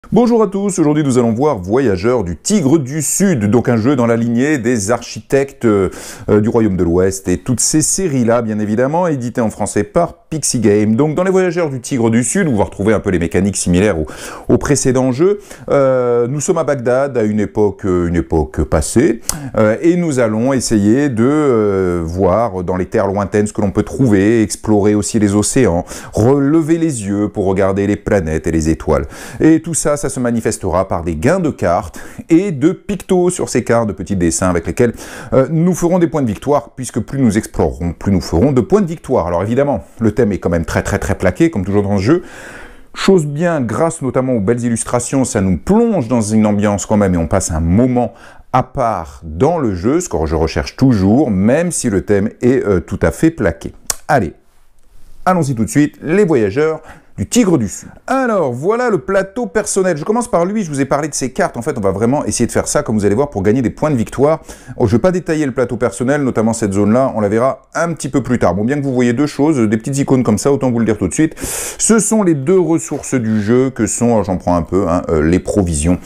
Bonjour à tous, aujourd'hui nous allons voir Voyageurs du Tigre du Sud, donc un jeu dans la lignée des architectes du Royaume de l'Ouest et toutes ces séries-là, bien évidemment, éditées en français par Pixie Game. Donc dans les Voyageurs du Tigre du Sud, vous retrouvez un peu les mécaniques similaires au précédent jeu. Nous sommes à Bagdad, à une époque passée, et nous allons essayer de voir dans les terres lointaines ce que l'on peut trouver, explorer aussi les océans, relever les yeux pour regarder les planètes et les étoiles. Et tout ça se manifestera par des gains de cartes et de pictos sur ces cartes, de petits dessins avec lesquels nous ferons des points de victoire, puisque plus nous explorerons, plus nous ferons de points de victoire. Alors évidemment, le thème est quand même très plaqué, comme toujours dans ce jeu. Chose bien, grâce notamment aux belles illustrations, ça nous plonge dans une ambiance quand même et on passe un moment à part dans le jeu, ce que je recherche toujours, même si le thème est tout à fait plaqué. Allez, allons-y tout de suite, les Voyageurs du Tigre du Sud. Alors, voilà le plateau personnel. Je commence par lui, je vous ai parlé de ces cartes. En fait, on va vraiment essayer de faire ça, comme vous allez voir, pour gagner des points de victoire. Je ne vais pas détailler le plateau personnel, notamment cette zone-là, on la verra un petit peu plus tard. Bon, bien que vous voyez deux choses, des petites icônes comme ça, autant vous le dire tout de suite. Ce sont les deux ressources du jeu que sont, j'en prends un peu, les provisions.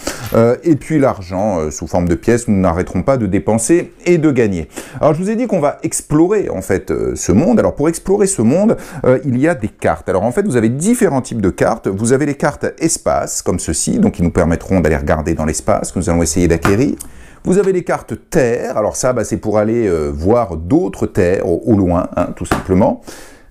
Et puis l'argent, sous forme de pièces, nous n'arrêterons pas de dépenser et de gagner. Alors, je vous ai dit qu'on va explorer, en fait, ce monde. Alors, pour explorer ce monde, il y a des cartes. Alors, en fait, vous avez différents types de cartes. Vous avez les cartes espace, comme ceci, donc qui nous permettront d'aller regarder dans l'espace, que nous allons essayer d'acquérir. Vous avez les cartes terre, alors ça, c'est pour aller voir d'autres terres au loin, tout simplement.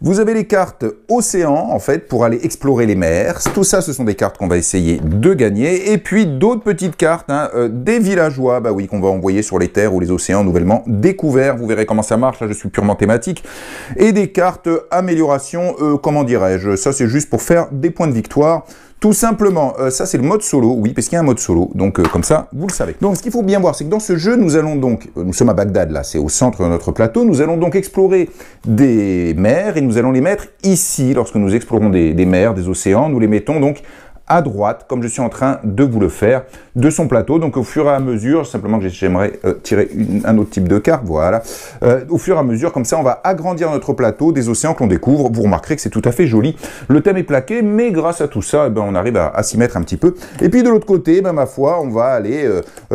Vous avez les cartes océan, en fait, pour aller explorer les mers. Tout ça, ce sont des cartes qu'on va essayer de gagner. Et puis, d'autres petites cartes, des villageois, oui, qu'on va envoyer sur les terres ou les océans nouvellement découverts. Vous verrez comment ça marche, là, je suis purement thématique. Et des cartes amélioration, comment dirais-je, ça, c'est juste pour faire des points de victoire. Tout simplement, ça c'est le mode solo, oui, parce qu'il y a un mode solo, donc comme ça, vous le savez. Donc ce qu'il faut bien voir, c'est que dans ce jeu, nous allons donc, nous sommes à Bagdad, là, c'est au centre de notre plateau, nous allons donc explorer des mers, et nous allons les mettre ici, lorsque nous explorons des mers, des océans, nous les mettons donc à droite, comme je suis en train de vous le faire, de son plateau. Donc au fur et à mesure, simplement que j'aimerais tirer un autre type de carte, voilà. Au fur et à mesure, comme ça, on va agrandir notre plateau des océans que l'on découvre. Vous remarquerez que c'est tout à fait joli. Le thème est plaqué, mais grâce à tout ça, on arrive à s'y mettre un petit peu. Et puis de l'autre côté, ma foi, on va aller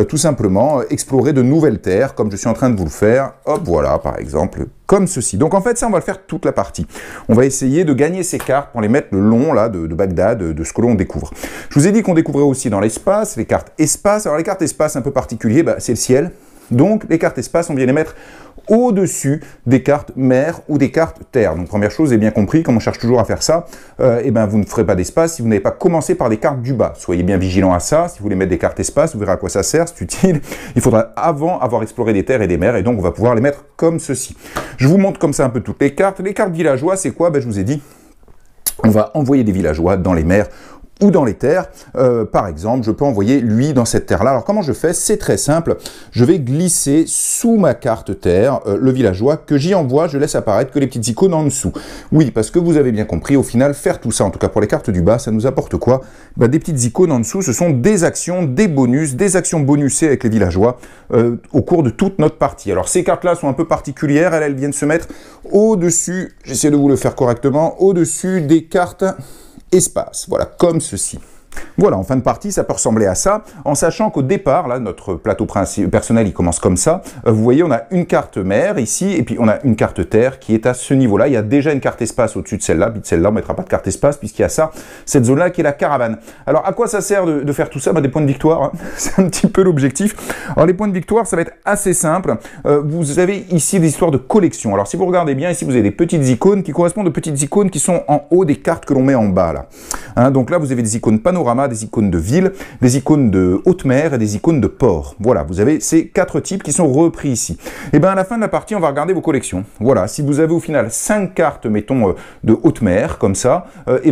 tout simplement explorer de nouvelles terres, comme je suis en train de vous le faire. Hop, voilà, par exemple, comme ceci. Donc en fait, ça, on va le faire toute la partie. On va essayer de gagner ces cartes pour les mettre le long là, de Bagdad, de ce que l'on découvre. Je vous ai dit qu'on découvrait aussi dans l'espace, les cartes espace. Alors les cartes espace un peu particuliers, c'est le ciel. Donc les cartes espace, on vient les mettre au-dessus des cartes mer ou des cartes terre. Donc première chose, vous avez bien compris, comme on cherche toujours à faire ça, vous ne ferez pas d'espace si vous n'avez pas commencé par des cartes du bas. Soyez bien vigilant à ça. Si vous voulez mettre des cartes espace, vous verrez à quoi ça sert, c'est utile. Il faudra avant avoir exploré des terres et des mers, et donc on va pouvoir les mettre comme ceci. Je vous montre comme ça un peu toutes les cartes. Les cartes villageois, c'est quoi? Je vous ai dit, on va envoyer des villageois dans les mers ou dans les terres. Par exemple, je peux envoyer lui dans cette terre-là. Alors comment je fais? C'est très simple. Je vais glisser sous ma carte terre le villageois que j'y envoie. Je laisse apparaître que les petites icônes en dessous. Oui, parce que vous avez bien compris, au final, faire tout ça, en tout cas pour les cartes du bas, ça nous apporte quoi? Des petites icônes en dessous, ce sont des actions, des bonus, des actions bonusées avec les villageois au cours de toute notre partie. Alors ces cartes-là sont un peu particulières. Elles viennent se mettre au-dessus, j'essaie de vous le faire correctement, au-dessus des cartes espace, voilà, comme ceci. Voilà, en fin de partie, ça peut ressembler à ça, en sachant qu'au départ, là, notre plateau personnel, il commence comme ça. Vous voyez, on a une carte mer ici, et puis on a une carte terre qui est à ce niveau-là. Il y a déjà une carte espace au-dessus de celle-là, puis de celle-là, on ne mettra pas de carte espace, puisqu'il y a ça, cette zone-là qui est la caravane. Alors, à quoi ça sert de faire tout ça? Des points de victoire, c'est un petit peu l'objectif. Alors, les points de victoire, ça va être assez simple. Vous avez ici des histoires de collection. Alors, si vous regardez bien, ici, vous avez des petites icônes qui correspondent aux petites icônes qui sont en haut des cartes que l'on met en bas, là. Donc là, vous avez des icônes panorama, des icônes de ville, des icônes de haute mer et des icônes de port. Voilà, vous avez ces quatre types qui sont repris ici. Et à la fin de la partie, on va regarder vos collections. Voilà, si vous avez au final 5 cartes, mettons, de haute mer, comme ça,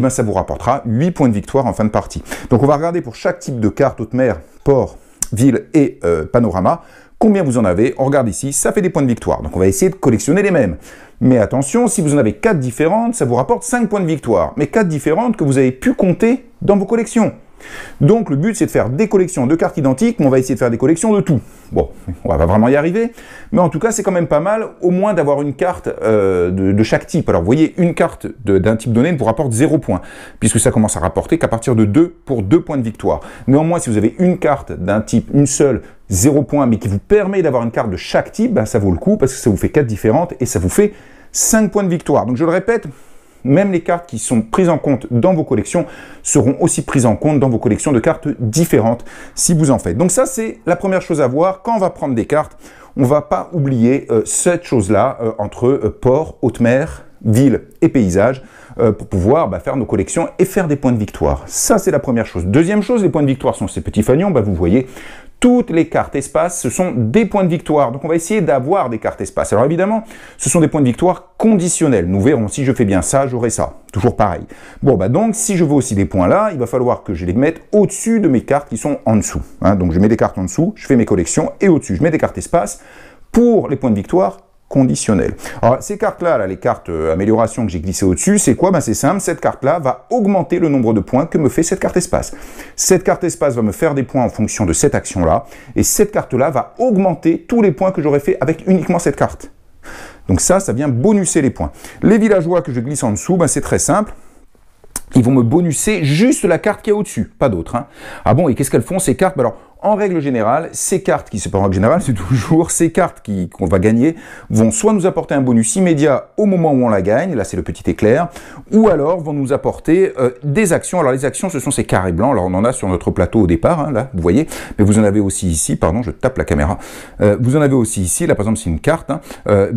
ça vous rapportera 8 points de victoire en fin de partie. Donc on va regarder pour chaque type de carte, haute mer, port, ville et panorama, combien vous en avez. On regarde ici, ça fait des points de victoire. Donc on va essayer de collectionner les mêmes. Mais attention, si vous en avez 4 différentes, ça vous rapporte 5 points de victoire. Mais 4 différentes que vous avez pu compter dans vos collections. Donc le but c'est de faire des collections de cartes identiques, mais on va essayer de faire des collections de tout. Bon, on va pas vraiment y arriver, mais en tout cas c'est quand même pas mal, au moins d'avoir une carte de chaque type. Alors vous voyez, une carte d'un type donné ne vous rapporte 0 points, puisque ça commence à rapporter qu'à partir de 2 pour 2 points de victoire. Néanmoins, si vous avez une carte d'un type, une seule, 0 points, mais qui vous permet d'avoir une carte de chaque type, ben, ça vaut le coup, parce que ça vous fait 4 différentes, et ça vous fait 5 points de victoire. Donc je le répète, même les cartes qui sont prises en compte dans vos collections seront aussi prises en compte dans vos collections de cartes différentes, si vous en faites. Donc ça, c'est la première chose à voir. Quand on va prendre des cartes, on ne va pas oublier cette chose-là entre port, haute mer, ville et paysage, pour pouvoir faire nos collections et faire des points de victoire. Ça, c'est la première chose. Deuxième chose, les points de victoire sont ces petits fanions. Vous voyez, toutes les cartes espace, ce sont des points de victoire. Donc, on va essayer d'avoir des cartes espace. Alors, évidemment, ce sont des points de victoire conditionnels. Nous verrons, si je fais bien ça, j'aurai ça. Toujours pareil. Bon, donc, si je veux aussi des points là, il va falloir que je les mette au-dessus de mes cartes qui sont en dessous. Donc, je mets des cartes en dessous, je fais mes collections, et au-dessus, je mets des cartes espace pour les points de victoire conditionnel. Alors, ces cartes-là, les cartes amélioration que j'ai glissées au-dessus, c'est quoi? C'est simple, cette carte-là va augmenter le nombre de points que me fait cette carte espace. Cette carte espace va me faire des points en fonction de cette action-là, et cette carte-là va augmenter tous les points que j'aurais fait avec uniquement cette carte. Donc ça vient bonusser les points. Les villageois que je glisse en dessous, c'est très simple. Ils vont me bonusser juste la carte qui est au-dessus, pas d'autre. Ah bon, et qu'est-ce qu'elles font ces cartes? Alors, en règle générale, ces cartes qui, c'est pas en règle générale, c'est toujours ces cartes qu'on va gagner, vont soit nous apporter un bonus immédiat au moment où on la gagne, là c'est le petit éclair, ou alors vont nous apporter des actions. Alors les actions, ce sont ces carrés blancs. Alors on en a sur notre plateau au départ, là, vous voyez, mais vous en avez aussi ici, pardon, je tape la caméra, vous en avez aussi ici, là par exemple c'est une carte,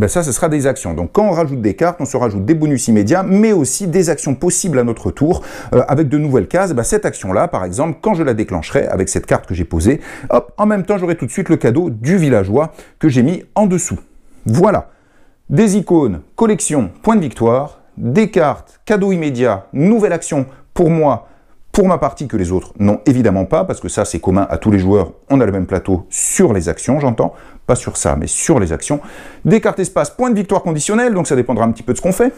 ça ce sera des actions. Donc quand on rajoute des cartes, on se rajoute des bonus immédiats, mais aussi des actions possibles à notre tour, avec de nouvelles cases. Cette action-là, par exemple, quand je la déclencherai avec cette carte que j'ai posée, hop, en même temps, j'aurai tout de suite le cadeau du villageois que j'ai mis en dessous. Voilà. Des icônes, collection, point de victoire, des cartes, cadeau immédiat, nouvelle action pour moi, pour ma partie que les autres n'ont évidemment pas, parce que ça, c'est commun à tous les joueurs. On a le même plateau sur les actions, j'entends. Pas sur ça, mais sur les actions. Des cartes espace, point de victoire conditionnel, donc ça dépendra un petit peu de ce qu'on fait.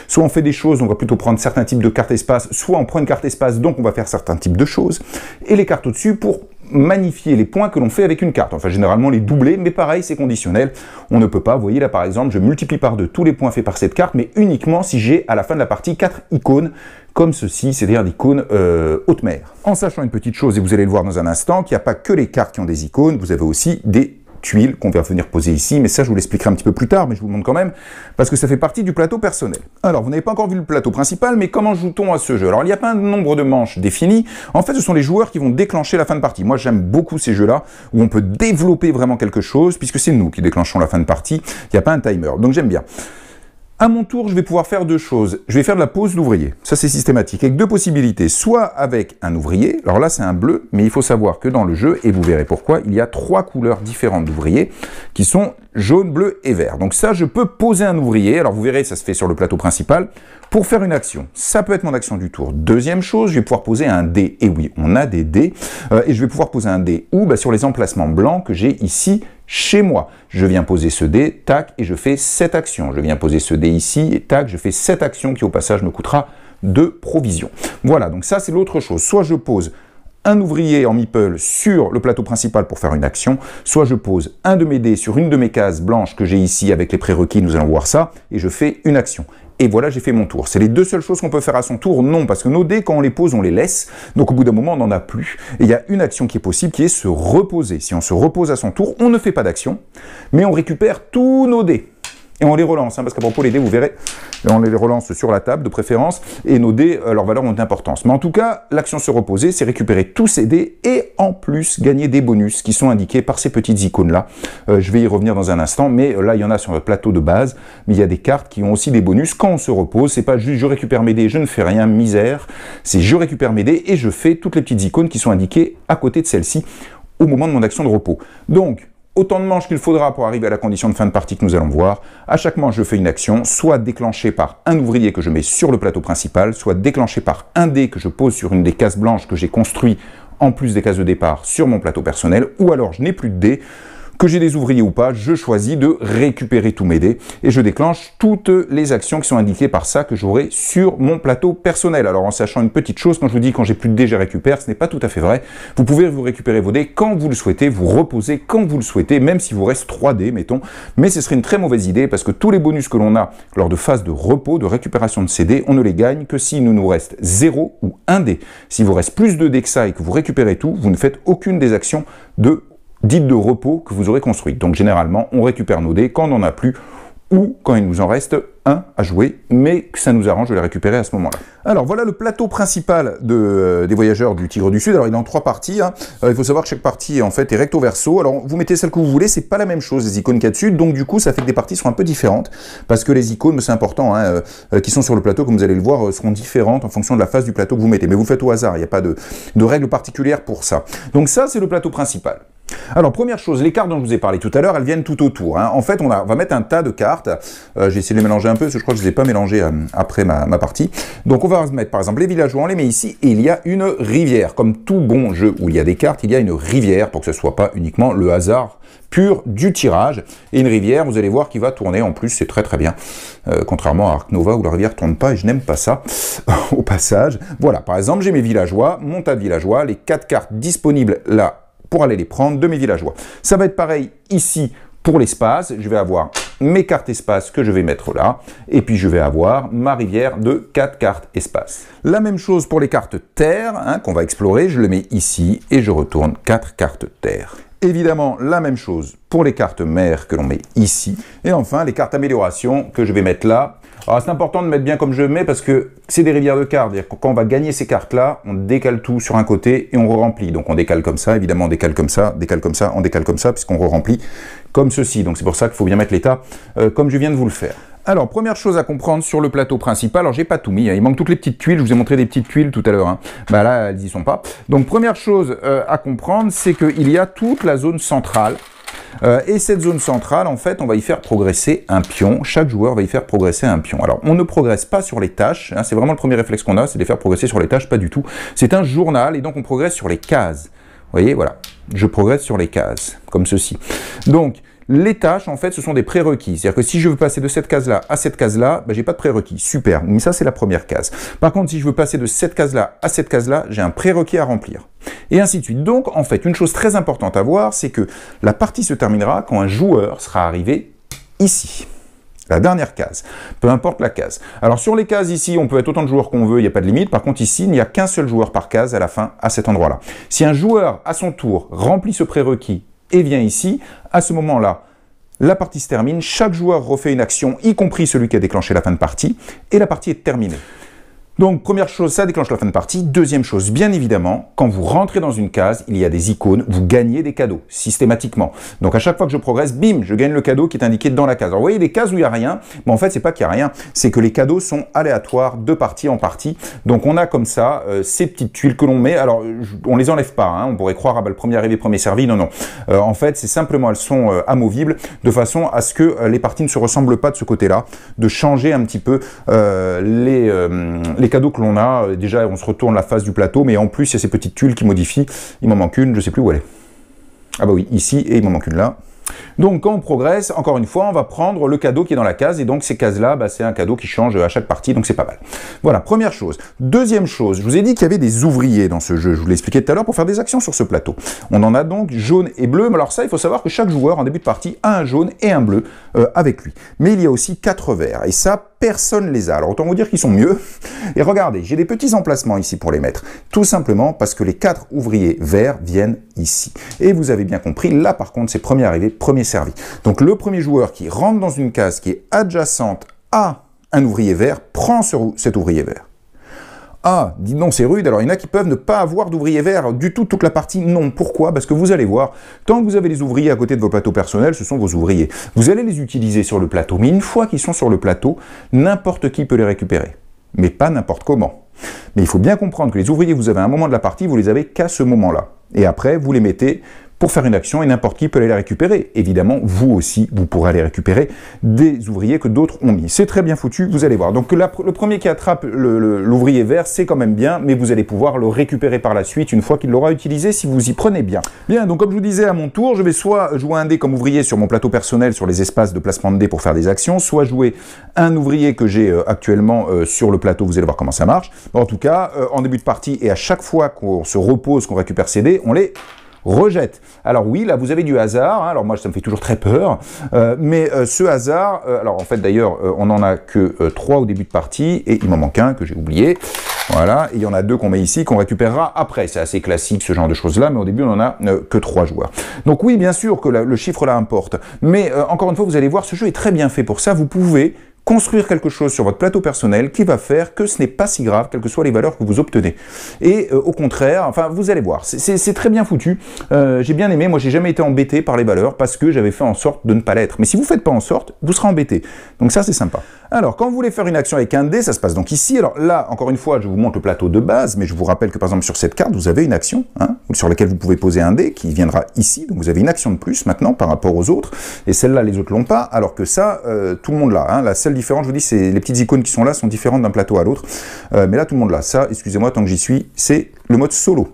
Soit on fait des choses, on va plutôt prendre certains types de cartes espace, soit on prend une carte espace, donc on va faire certains types de choses. Et les cartes au-dessus pour magnifier les points que l'on fait avec une carte. Enfin, généralement les doubler, mais pareil, c'est conditionnel. On ne peut pas, vous voyez là par exemple, je multiplie par 2 tous les points faits par cette carte, mais uniquement si j'ai à la fin de la partie 4 icônes, comme ceci, c'est-à-dire l'icône haute mer. En sachant une petite chose, et vous allez le voir dans un instant, qu'il n'y a pas que les cartes qui ont des icônes, vous avez aussi des tuiles qu'on va venir poser ici, mais ça je vous l'expliquerai un petit peu plus tard, mais je vous le montre quand même, parce que ça fait partie du plateau personnel. Alors, vous n'avez pas encore vu le plateau principal, mais comment joue-t-on à ce jeu? Alors, il n'y a pas un nombre de manches défini, en fait ce sont les joueurs qui vont déclencher la fin de partie. Moi j'aime beaucoup ces jeux-là, où on peut développer vraiment quelque chose, puisque c'est nous qui déclenchons la fin de partie, il n'y a pas un timer, donc j'aime bien. À mon tour, je vais pouvoir faire deux choses. Je vais faire de la pose d'ouvrier. Ça, c'est systématique. Avec deux possibilités. Soit avec un ouvrier. Alors là, c'est un bleu, mais il faut savoir que dans le jeu, et vous verrez pourquoi, il y a 3 couleurs différentes d'ouvriers qui sont jaune, bleu et vert. Donc ça, je peux poser un ouvrier. Alors vous verrez, ça se fait sur le plateau principal pour faire une action. Ça peut être mon action du tour. Deuxième chose, je vais pouvoir poser un dé. Et oui, on a des dés. Et je vais pouvoir poser un dé où sur les emplacements blancs que j'ai ici chez moi. Je viens poser ce dé, tac, et je fais cette action. Je viens poser ce dé ici, et tac, je fais cette action qui au passage me coûtera 2 provisions. Voilà, donc ça c'est l'autre chose. Soit je pose un ouvrier en meeple sur le plateau principal pour faire une action, soit je pose un de mes dés sur une de mes cases blanches que j'ai ici avec les prérequis, nous allons voir ça, et je fais une action. Et voilà, j'ai fait mon tour. C'est les deux seules choses qu'on peut faire à son tour? Non, parce que nos dés, quand on les pose, on les laisse. Donc au bout d'un moment, on n'en a plus. Et il y a une action qui est possible, qui est se reposer. Si on se repose à son tour, on ne fait pas d'action, mais on récupère tous nos dés. Et on les relance, parce qu'à propos, les dés, vous verrez, on les relance sur la table de préférence, et nos dés, leurs valeurs ont de l'importance. Mais en tout cas, l'action se reposer, c'est récupérer tous ces dés, et en plus, gagner des bonus qui sont indiqués par ces petites icônes-là. Je vais y revenir dans un instant, mais là, il y en a sur notre plateau de base, mais il y a des cartes qui ont aussi des bonus quand on se repose. C'est pas juste je récupère mes dés, je ne fais rien, misère. C'est je récupère mes dés, et je fais toutes les petites icônes qui sont indiquées à côté de celle-ci, au moment de mon action de repos. Donc, autant de manches qu'il faudra pour arriver à la condition de fin de partie que nous allons voir. À chaque manche, je fais une action, soit déclenchée par un ouvrier que je mets sur le plateau principal, soit déclenchée par un dé que je pose sur une des cases blanches que j'ai construit en plus des cases de départ sur mon plateau personnel, ou alors je n'ai plus de dés. Que j'ai des ouvriers ou pas, je choisis de récupérer tous mes dés et je déclenche toutes les actions qui sont indiquées par ça que j'aurai sur mon plateau personnel. Alors en sachant une petite chose, quand je vous dis quand j'ai plus de dés, je récupère, ce n'est pas tout à fait vrai. Vous pouvez vous récupérer vos dés quand vous le souhaitez, vous reposer quand vous le souhaitez, même si vous reste 3 dés, mettons. Mais ce serait une très mauvaise idée parce que tous les bonus que l'on a lors de phase de repos, de récupération de ces dés, on ne les gagne que s'il nous reste 0 ou 1 dé. S'il vous reste plus de dés que ça et que vous récupérez tout, vous ne faites aucune des actions dites de repos que vous aurez construites. Donc généralement, on récupère nos dés quand on n'en a plus ou quand il nous en reste un à jouer, mais que ça nous arrange de les récupérer à ce moment-là. Alors voilà le plateau principal des voyageurs du Tigre du Sud. Alors il est en 3 parties. Hein. Il faut savoir que chaque partie en fait est recto verso. Alors vous mettez celle que vous voulez, c'est pas la même chose les icônes qu'il y a dessus, donc du coup ça fait que les parties sont un peu différentes, parce que les icônes, c'est important, hein, qui sont sur le plateau, comme vous allez le voir, seront différentes en fonction de la phase du plateau que vous mettez. Mais vous le faites au hasard, il n'y a pas de règle particulière pour ça. Donc ça c'est le plateau principal. Alors première chose, les cartes dont je vous ai parlé tout à l'heure, elles viennent tout autour. Hein. En fait, on va mettre un tas de cartes. J'ai essayé de les mélanger un peu, parce que je crois que je ne les ai pas mélangées après ma partie. Donc on va mettre par exemple les villageois, on les met ici, et il y a une rivière. Comme tout bon jeu où il y a des cartes, il y a une rivière, pour que ce ne soit pas uniquement le hasard pur du tirage. Et une rivière, vous allez voir, qui va tourner, en plus c'est très très bien. Contrairement à Ark Nova, où la rivière ne tourne pas, et je n'aime pas ça, au passage. Voilà, par exemple, j'ai mes villageois, mon tas de villageois, les 4 cartes disponibles là, pour aller les prendre de mes villageois. Ça va être pareil ici pour l'espace. Je vais avoir mes cartes espace que je vais mettre là. Et puis je vais avoir ma rivière de 4 cartes espace. La même chose pour les cartes terre, hein, qu'on va explorer. Je le mets ici et je retourne 4 cartes terre. Évidemment, la même chose pour les cartes mer que l'on met ici. Et enfin, les cartes amélioration que je vais mettre là. Alors c'est important de mettre bien comme je mets parce que c'est des rivières de cartes. C'est-à-dire que quand on va gagner ces cartes-là, on décale tout sur un côté et on re-remplit. Donc on décale comme ça, évidemment on décale comme ça, on décale comme ça, puisqu'on re-remplit comme ceci. Donc c'est pour ça qu'il faut bien mettre l'état comme je viens de vous le faire. Alors, première chose à comprendre sur le plateau principal, alors j'ai pas tout mis, hein, il manque toutes les petites tuiles, je vous ai montré des petites tuiles tout à l'heure, hein. Bah là, elles y sont pas. Donc, première chose à comprendre, c'est qu'il y a toute la zone centrale, et cette zone centrale, en fait, on va y faire progresser un pion, chaque joueur va y faire progresser un pion. Alors, on ne progresse pas sur les tâches, hein, c'est vraiment le premier réflexe qu'on a, c'est de les faire progresser sur les tâches, pas du tout. C'est un journal, et donc on progresse sur les cases. Vous voyez, voilà, je progresse sur les cases, comme ceci. Donc, les tâches, en fait, ce sont des prérequis. C'est-à-dire que si je veux passer de cette case-là à cette case-là, ben, j'ai pas de prérequis. Super. Mais ça, c'est la première case. Par contre, si je veux passer de cette case-là à cette case-là, j'ai un prérequis à remplir. Et ainsi de suite. Donc, en fait, une chose très importante à voir, c'est que la partie se terminera quand un joueur sera arrivé ici. La dernière case, peu importe la case. Alors sur les cases ici, on peut être autant de joueurs qu'on veut, il n'y a pas de limite. Par contre ici, il n'y a qu'un seul joueur par case à la fin, à cet endroit-là. Si un joueur, à son tour, remplit ce prérequis et vient ici, à ce moment-là, la partie se termine, chaque joueur refait une action, y compris celui qui a déclenché la fin de partie, et la partie est terminée. Donc, première chose, ça déclenche la fin de partie. Deuxième chose, bien évidemment, quand vous rentrez dans une case, il y a des icônes, vous gagnez des cadeaux, systématiquement. Donc, à chaque fois que je progresse, bim, je gagne le cadeau qui est indiqué dans la case. Alors, vous voyez des cases où il n'y a rien, mais en fait, c'est pas qu'il n'y a rien, c'est que les cadeaux sont aléatoires de partie en partie. Donc, on a comme ça ces petites tuiles que l'on met. Alors, on les enlève pas, hein. On pourrait croire, ah bah, le premier arrivé, premier servi. Non, non. En fait, c'est simplement, elles sont amovibles de façon à ce que les parties ne se ressemblent pas de ce côté-là, de changer un petit peu les cadeaux que l'on a. Déjà, on se retourne la face du plateau, mais en plus, il y a ces petites tuiles qui modifient. Il m'en manque une, je ne sais plus où elle est. Ah bah oui, ici, et il m'en manque une là. Donc, quand on progresse, encore une fois, on va prendre le cadeau qui est dans la case, et donc ces cases-là, bah, c'est un cadeau qui change à chaque partie, donc c'est pas mal. Voilà, première chose. Deuxième chose, je vous ai dit qu'il y avait des ouvriers dans ce jeu, je vous l'ai expliqué tout à l'heure, pour faire des actions sur ce plateau. On en a donc jaune et bleu, mais alors ça, il faut savoir que chaque joueur, en début de partie, a un jaune et un bleu avec lui. Mais il y a aussi 4 verts, et ça, personne les a. Alors, autant vous dire qu'ils sont mieux. Et regardez, j'ai des petits emplacements ici pour les mettre. Tout simplement parce que les 4 ouvriers verts viennent ici. Et vous avez bien compris, là, par contre, c'est premier arrivé, premier servi. Donc, le premier joueur qui rentre dans une case qui est adjacente à un ouvrier vert prend cet ouvrier vert. Ah, dites donc, c'est rude. Alors, il y en a qui peuvent ne pas avoir d'ouvrier vert du tout, toute la partie. Non. Pourquoi? Parce que vous allez voir, tant que vous avez les ouvriers à côté de vos plateaux personnels, ce sont vos ouvriers. Vous allez les utiliser sur le plateau. Mais une fois qu'ils sont sur le plateau, n'importe qui peut les récupérer. Mais pas n'importe comment. Mais il faut bien comprendre que les ouvriers que vous avez à un moment de la partie, vous les avez qu'à ce moment-là. Et après, vous les mettez pour faire une action et n'importe qui peut aller la récupérer. Évidemment, vous aussi, vous pourrez aller récupérer des ouvriers que d'autres ont mis. C'est très bien foutu, vous allez voir. Donc le premier qui attrape l'ouvrier vert, c'est quand même bien, mais vous allez pouvoir le récupérer par la suite une fois qu'il l'aura utilisé si vous y prenez bien. Bien, donc comme je vous disais à mon tour, je vais soit jouer un dé comme ouvrier sur mon plateau personnel sur les espaces de placement de dés pour faire des actions, soit jouer un ouvrier que j'ai actuellement sur le plateau, vous allez voir comment ça marche. En tout cas, en début de partie et à chaque fois qu'on se repose, qu'on récupère ses dés, on les rejette. Alors oui, là vous avez du hasard, hein, alors moi ça me fait toujours très peur, mais ce hasard, alors en fait d'ailleurs on n'en a que 3 au début de partie, et il m'en manque un que j'ai oublié, voilà, et il y en a 2 qu'on met ici, qu'on récupérera après, c'est assez classique ce genre de choses là, mais au début on n'en a que 3 joueurs. Donc oui, bien sûr que le chiffre là importe, mais encore une fois vous allez voir, ce jeu est très bien fait pour ça, vous pouvez construire quelque chose sur votre plateau personnel qui va faire que ce n'est pas si grave, quelles que soient les valeurs que vous obtenez. Et au contraire, enfin, vous allez voir, c'est très bien foutu. J'ai bien aimé, moi j'ai jamais été embêté par les valeurs parce que j'avais fait en sorte de ne pas l'être. Mais si vous ne faites pas en sorte, vous serez embêté. Donc ça, c'est sympa. Alors, quand vous voulez faire une action avec un dé, ça se passe donc ici. Alors là, encore une fois, je vous montre le plateau de base, mais je vous rappelle que par exemple sur cette carte, vous avez une action hein, sur laquelle vous pouvez poser un dé qui viendra ici. Donc vous avez une action de plus maintenant par rapport aux autres. Et celle-là, les autres l'ont pas, alors que ça, tout le monde l'a. Hein. La seule différence, je vous dis, c'est les petites icônes qui sont là sont différentes d'un plateau à l'autre. Mais là, tout le monde l'a. Ça, excusez-moi, tant que j'y suis, c'est le mode solo.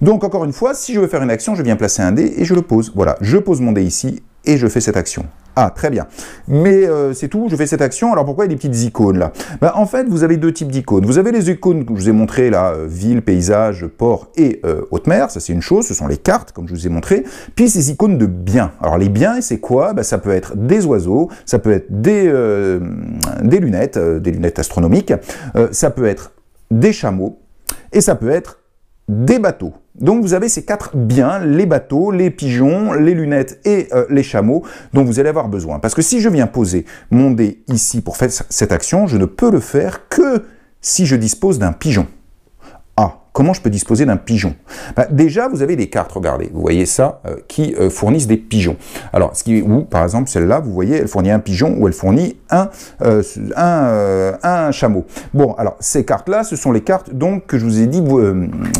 Donc encore une fois, si je veux faire une action, je viens placer un dé et je le pose. Voilà, je pose mon dé ici et je fais cette action. Ah, très bien. Mais c'est tout, je fais cette action. Alors pourquoi il y a des petites icônes là? Ben, en fait, vous avez 2 types d'icônes. Vous avez les icônes que je vous ai montrées là, ville, paysage, port et haute mer. Ça c'est une chose, ce sont les cartes comme je vous ai montré. Puis ces icônes de biens. Alors les biens, c'est quoi? Ben, ça peut être des oiseaux, ça peut être des lunettes astronomiques, ça peut être des chameaux et ça peut être des bateaux. Donc vous avez ces 4 biens, les bateaux, les pigeons, les lunettes et les chameaux dont vous allez avoir besoin. Parce que si je viens poser mon dé ici pour faire cette action, je ne peux le faire que si je dispose d'un pigeon. Ah, comment je peux disposer d'un pigeon? Ben, déjà, vous avez des cartes, regardez, vous voyez ça, qui fournissent des pigeons. Alors, ou par exemple, celle-là, vous voyez, elle fournit un pigeon ou elle fournit un chameau. Bon, alors, ces cartes-là, ce sont les cartes donc que je vous ai dit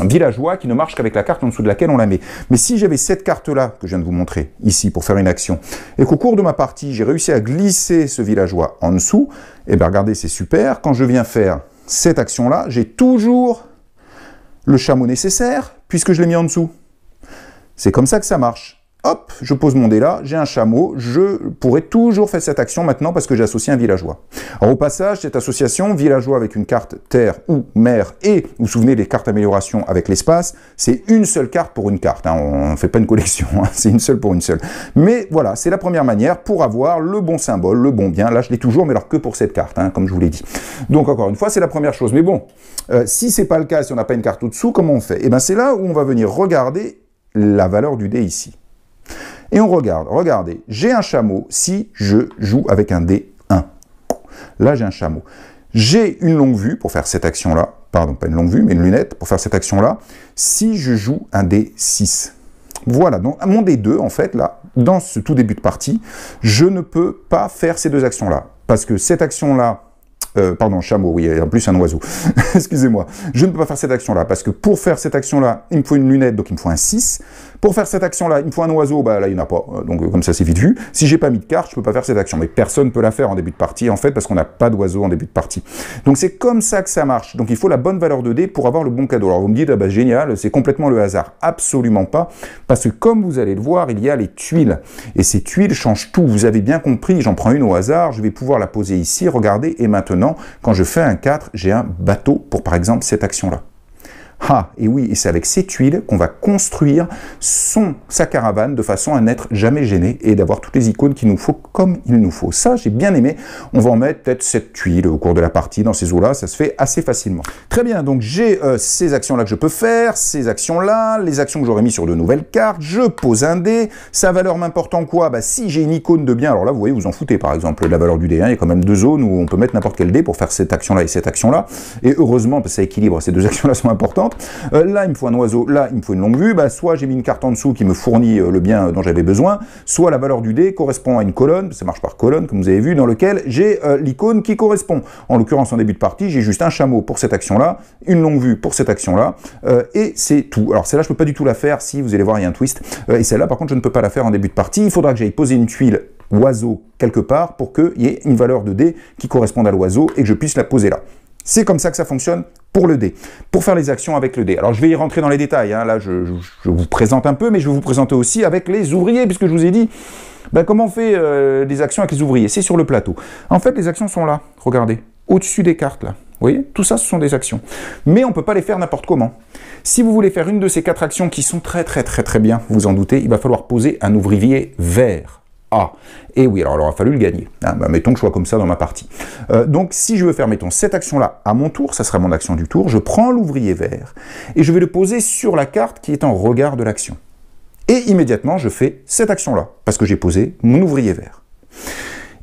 villageois qui ne marchent qu'avec la carte en dessous de laquelle on la met. Mais si j'avais cette carte-là que je viens de vous montrer ici pour faire une action, et qu'au cours de ma partie, j'ai réussi à glisser ce villageois en dessous, et bien regardez, c'est super. Quand je viens faire cette action-là, j'ai toujours le chameau nécessaire, puisque je l'ai mis en dessous. C'est comme ça que ça marche. Hop, je pose mon dé là, j'ai un chameau, je pourrais toujours faire cette action maintenant parce que j'ai associé un villageois. Alors au passage, cette association, villageois avec une carte terre ou mer et, vous vous souvenez, les cartes amélioration avec l'espace, c'est une seule carte pour une carte, hein. On ne fait pas une collection, hein. C'est une seule pour une seule. Mais voilà, c'est la première manière pour avoir le bon symbole, le bon bien. Là, je l'ai toujours, mais alors que pour cette carte, hein, comme je vous l'ai dit. Donc encore une fois, c'est la première chose. Mais bon, si c'est pas le cas, si on n'a pas une carte au-dessous, comment on fait? Eh bien c'est là où on va venir regarder la valeur du dé ici. Et on regarde, regardez, j'ai un chameau si je joue avec un dé 1. Là, j'ai un chameau. J'ai une longue vue pour faire cette action-là, pardon, pas une longue vue, mais une lunette pour faire cette action-là, si je joue un dé 6. Voilà, donc mon dé 2, en fait, là, dans ce tout début de partie, je ne peux pas faire ces 2 actions-là, parce que cette action-là, pardon, chameau, oui, en plus un oiseau. Excusez-moi. Je ne peux pas faire cette action-là, parce que pour faire cette action-là, il me faut une lunette, donc il me faut un 6. Pour faire cette action-là, il me faut un oiseau, bah là, il n'y en a pas. Donc comme ça, c'est vite vu. Si j'ai pas mis de carte, je peux pas faire cette action. Mais personne ne peut la faire en début de partie, en fait, parce qu'on n'a pas d'oiseau en début de partie. Donc c'est comme ça que ça marche. Donc il faut la bonne valeur de dé pour avoir le bon cadeau. Alors vous me dites, ah bah génial, c'est complètement le hasard. Absolument pas. Parce que comme vous allez le voir, il y a les tuiles. Et ces tuiles changent tout. Vous avez bien compris, j'en prends une au hasard, je vais pouvoir la poser ici, regardez, et maintenant, quand je fais un 4, j'ai un bateau pour, par exemple, cette action-là. Ah, et oui, et c'est avec ces tuiles qu'on va construire sa caravane de façon à n'être jamais gêné et d'avoir toutes les icônes qu'il nous faut comme il nous faut. Ça, j'ai bien aimé. On va en mettre peut-être 7 tuiles au cours de la partie dans ces eaux-là. Ça se fait assez facilement. Très bien, donc j'ai ces actions-là que je peux faire, ces actions-là, les actions que j'aurais mis sur de nouvelles cartes. Je pose un dé. Sa valeur m'importe en quoi? Bah, si j'ai une icône de bien, alors là, vous voyez, vous en foutez. Par exemple, la valeur du dé, hein, il y a quand même 2 zones où on peut mettre n'importe quel dé pour faire cette action-là et cette action-là. Et heureusement, parce que ça équilibre, ces 2 actions-là sont importantes. suivante. Là, il me faut un oiseau, là, il me faut une longue vue. Bah, soit j'ai mis une carte en dessous qui me fournit le bien dont j'avais besoin, soit la valeur du dé correspond à une colonne, ça marche par colonne, comme vous avez vu, dans lequel j'ai l'icône qui correspond. En l'occurrence, en début de partie, j'ai juste un chameau pour cette action-là, une longue vue pour cette action-là, et c'est tout. Alors celle-là, je peux pas du tout la faire, si vous allez voir, il y a un twist. Et celle-là, par contre, je ne peux pas la faire en début de partie. Il faudra que j'aille poser une tuile oiseau quelque part pour qu'il y ait une valeur de dé qui corresponde à l'oiseau et que je puisse la poser là. C'est comme ça que ça fonctionne pour le dé, pour faire les actions avec le dé. Alors je vais y rentrer dans les détails, hein. Là je vous présente un peu, mais je vais vous présenter aussi avec les ouvriers, puisque je vous ai dit, ben, comment on fait des actions avec les ouvriers? C'est sur le plateau. En fait, les actions sont là, regardez, au-dessus des cartes là. Vous voyez, tout ça, ce sont des actions. Mais on ne peut pas les faire n'importe comment. Si vous voulez faire une de ces 4 actions qui sont très bien, vous en doutez, il va falloir poser un ouvrier vert. Ah, et oui, alors il aura fallu le gagner. Hein, bah, mettons que je sois comme ça dans ma partie. Donc si je veux faire, mettons, cette action-là à mon tour, ça sera mon action du tour, je prends l'ouvrier vert et je vais le poser sur la carte qui est en regard de l'action. Et immédiatement, je fais cette action-là, parce que j'ai posé mon ouvrier vert.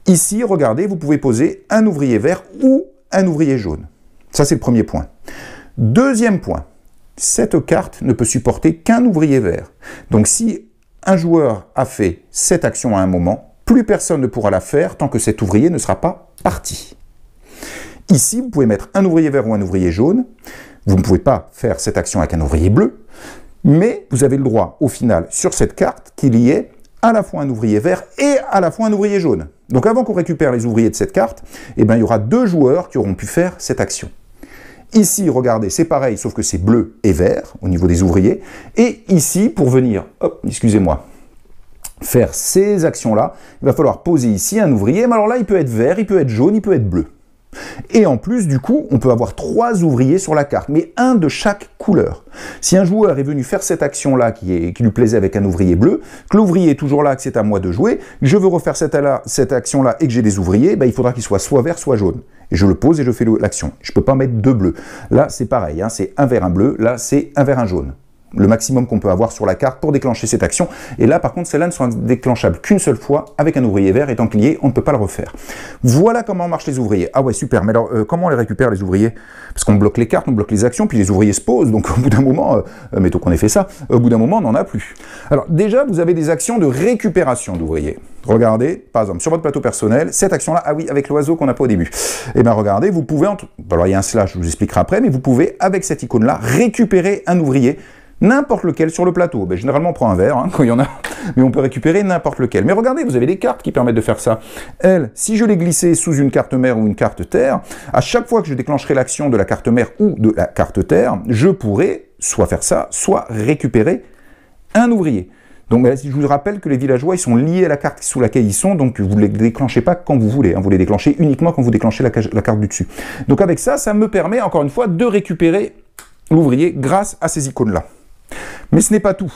Ici, regardez, vous pouvez poser un ouvrier vert ou un ouvrier jaune. Ça, c'est le premier point. Deuxième point, cette carte ne peut supporter qu'un ouvrier vert. Donc si un joueur a fait cette action à un moment, plus personne ne pourra la faire tant que cet ouvrier ne sera pas parti. Ici, vous pouvez mettre un ouvrier vert ou un ouvrier jaune. Vous ne pouvez pas faire cette action avec un ouvrier bleu, mais vous avez le droit, au final, sur cette carte, qu'il y ait à la fois un ouvrier vert et à la fois un ouvrier jaune. Donc avant qu'on récupère les ouvriers de cette carte, eh ben, il y aura 2 joueurs qui auront pu faire cette action. Ici, regardez, c'est pareil, sauf que c'est bleu et vert au niveau des ouvriers. Et ici, pour venir, hop, excusez-moi, faire ces actions-là, il va falloir poser ici un ouvrier. Mais alors là, il peut être vert, il peut être jaune, il peut être bleu. Et en plus, du coup, on peut avoir 3 ouvriers sur la carte, mais un de chaque couleur. Si un joueur est venu faire cette action-là qui lui plaisait avec un ouvrier bleu, que l'ouvrier est toujours là, que c'est à moi de jouer, que je veux refaire cette action-là et que j'ai des ouvriers, ben, il faudra qu'il soit soit vert, soit jaune. Et je le pose et je fais l'action. Je ne peux pas mettre 2 bleus. Là, c'est pareil, hein, c'est un vert, un bleu. Là, c'est un vert, un jaune. Le maximum qu'on peut avoir sur la carte pour déclencher cette action. Et là, par contre, celle-là ne sera déclenchable qu'une seule fois avec un ouvrier vert, et tant qu'il y est, on ne peut pas le refaire. Voilà comment marchent les ouvriers. Ah ouais, super. Mais alors, comment on les récupère, les ouvriers? Parce qu'on bloque les cartes, on bloque les actions, puis les ouvriers se posent. Donc, au bout d'un moment, mettons qu'on ait fait ça, au bout d'un moment, on n'en a plus. Alors, déjà, vous avez des actions de récupération d'ouvriers. Regardez, par exemple, sur votre plateau personnel, cette action-là, ah oui, avec l'oiseau qu'on n'a pas au début. Eh bien, regardez, vous pouvez, alors il y a un slash, je vous expliquerai après, mais vous pouvez, avec cette icône-là, récupérer un ouvrier, n'importe lequel sur le plateau. Ben, généralement, on prend un vert, hein, quand il y en a, mais on peut récupérer n'importe lequel. Mais regardez, vous avez des cartes qui permettent de faire ça. Elles, si je les glissais sous une carte mère ou une carte terre, à chaque fois que je déclencherai l'action de la carte mère ou de la carte terre, je pourrais soit faire ça, soit récupérer un ouvrier. Donc je vous rappelle que les villageois, ils sont liés à la carte sous laquelle ils sont, donc vous ne les déclenchez pas quand vous voulez, hein, vous les déclenchez uniquement quand vous déclenchez la carte du dessus. Donc avec ça, ça me permet encore une fois de récupérer l'ouvrier grâce à ces icônes-là. Mais ce n'est pas tout.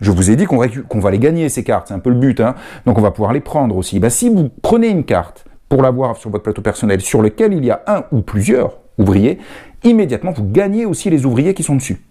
Je vous ai dit qu'on va les gagner, ces cartes, c'est un peu le but, hein. Donc on va pouvoir les prendre aussi. Ben, si vous prenez une carte pour l'avoir sur votre plateau personnel sur lequel il y a un ou plusieurs ouvriers, immédiatement vous gagnez aussi les ouvriers qui sont dessus.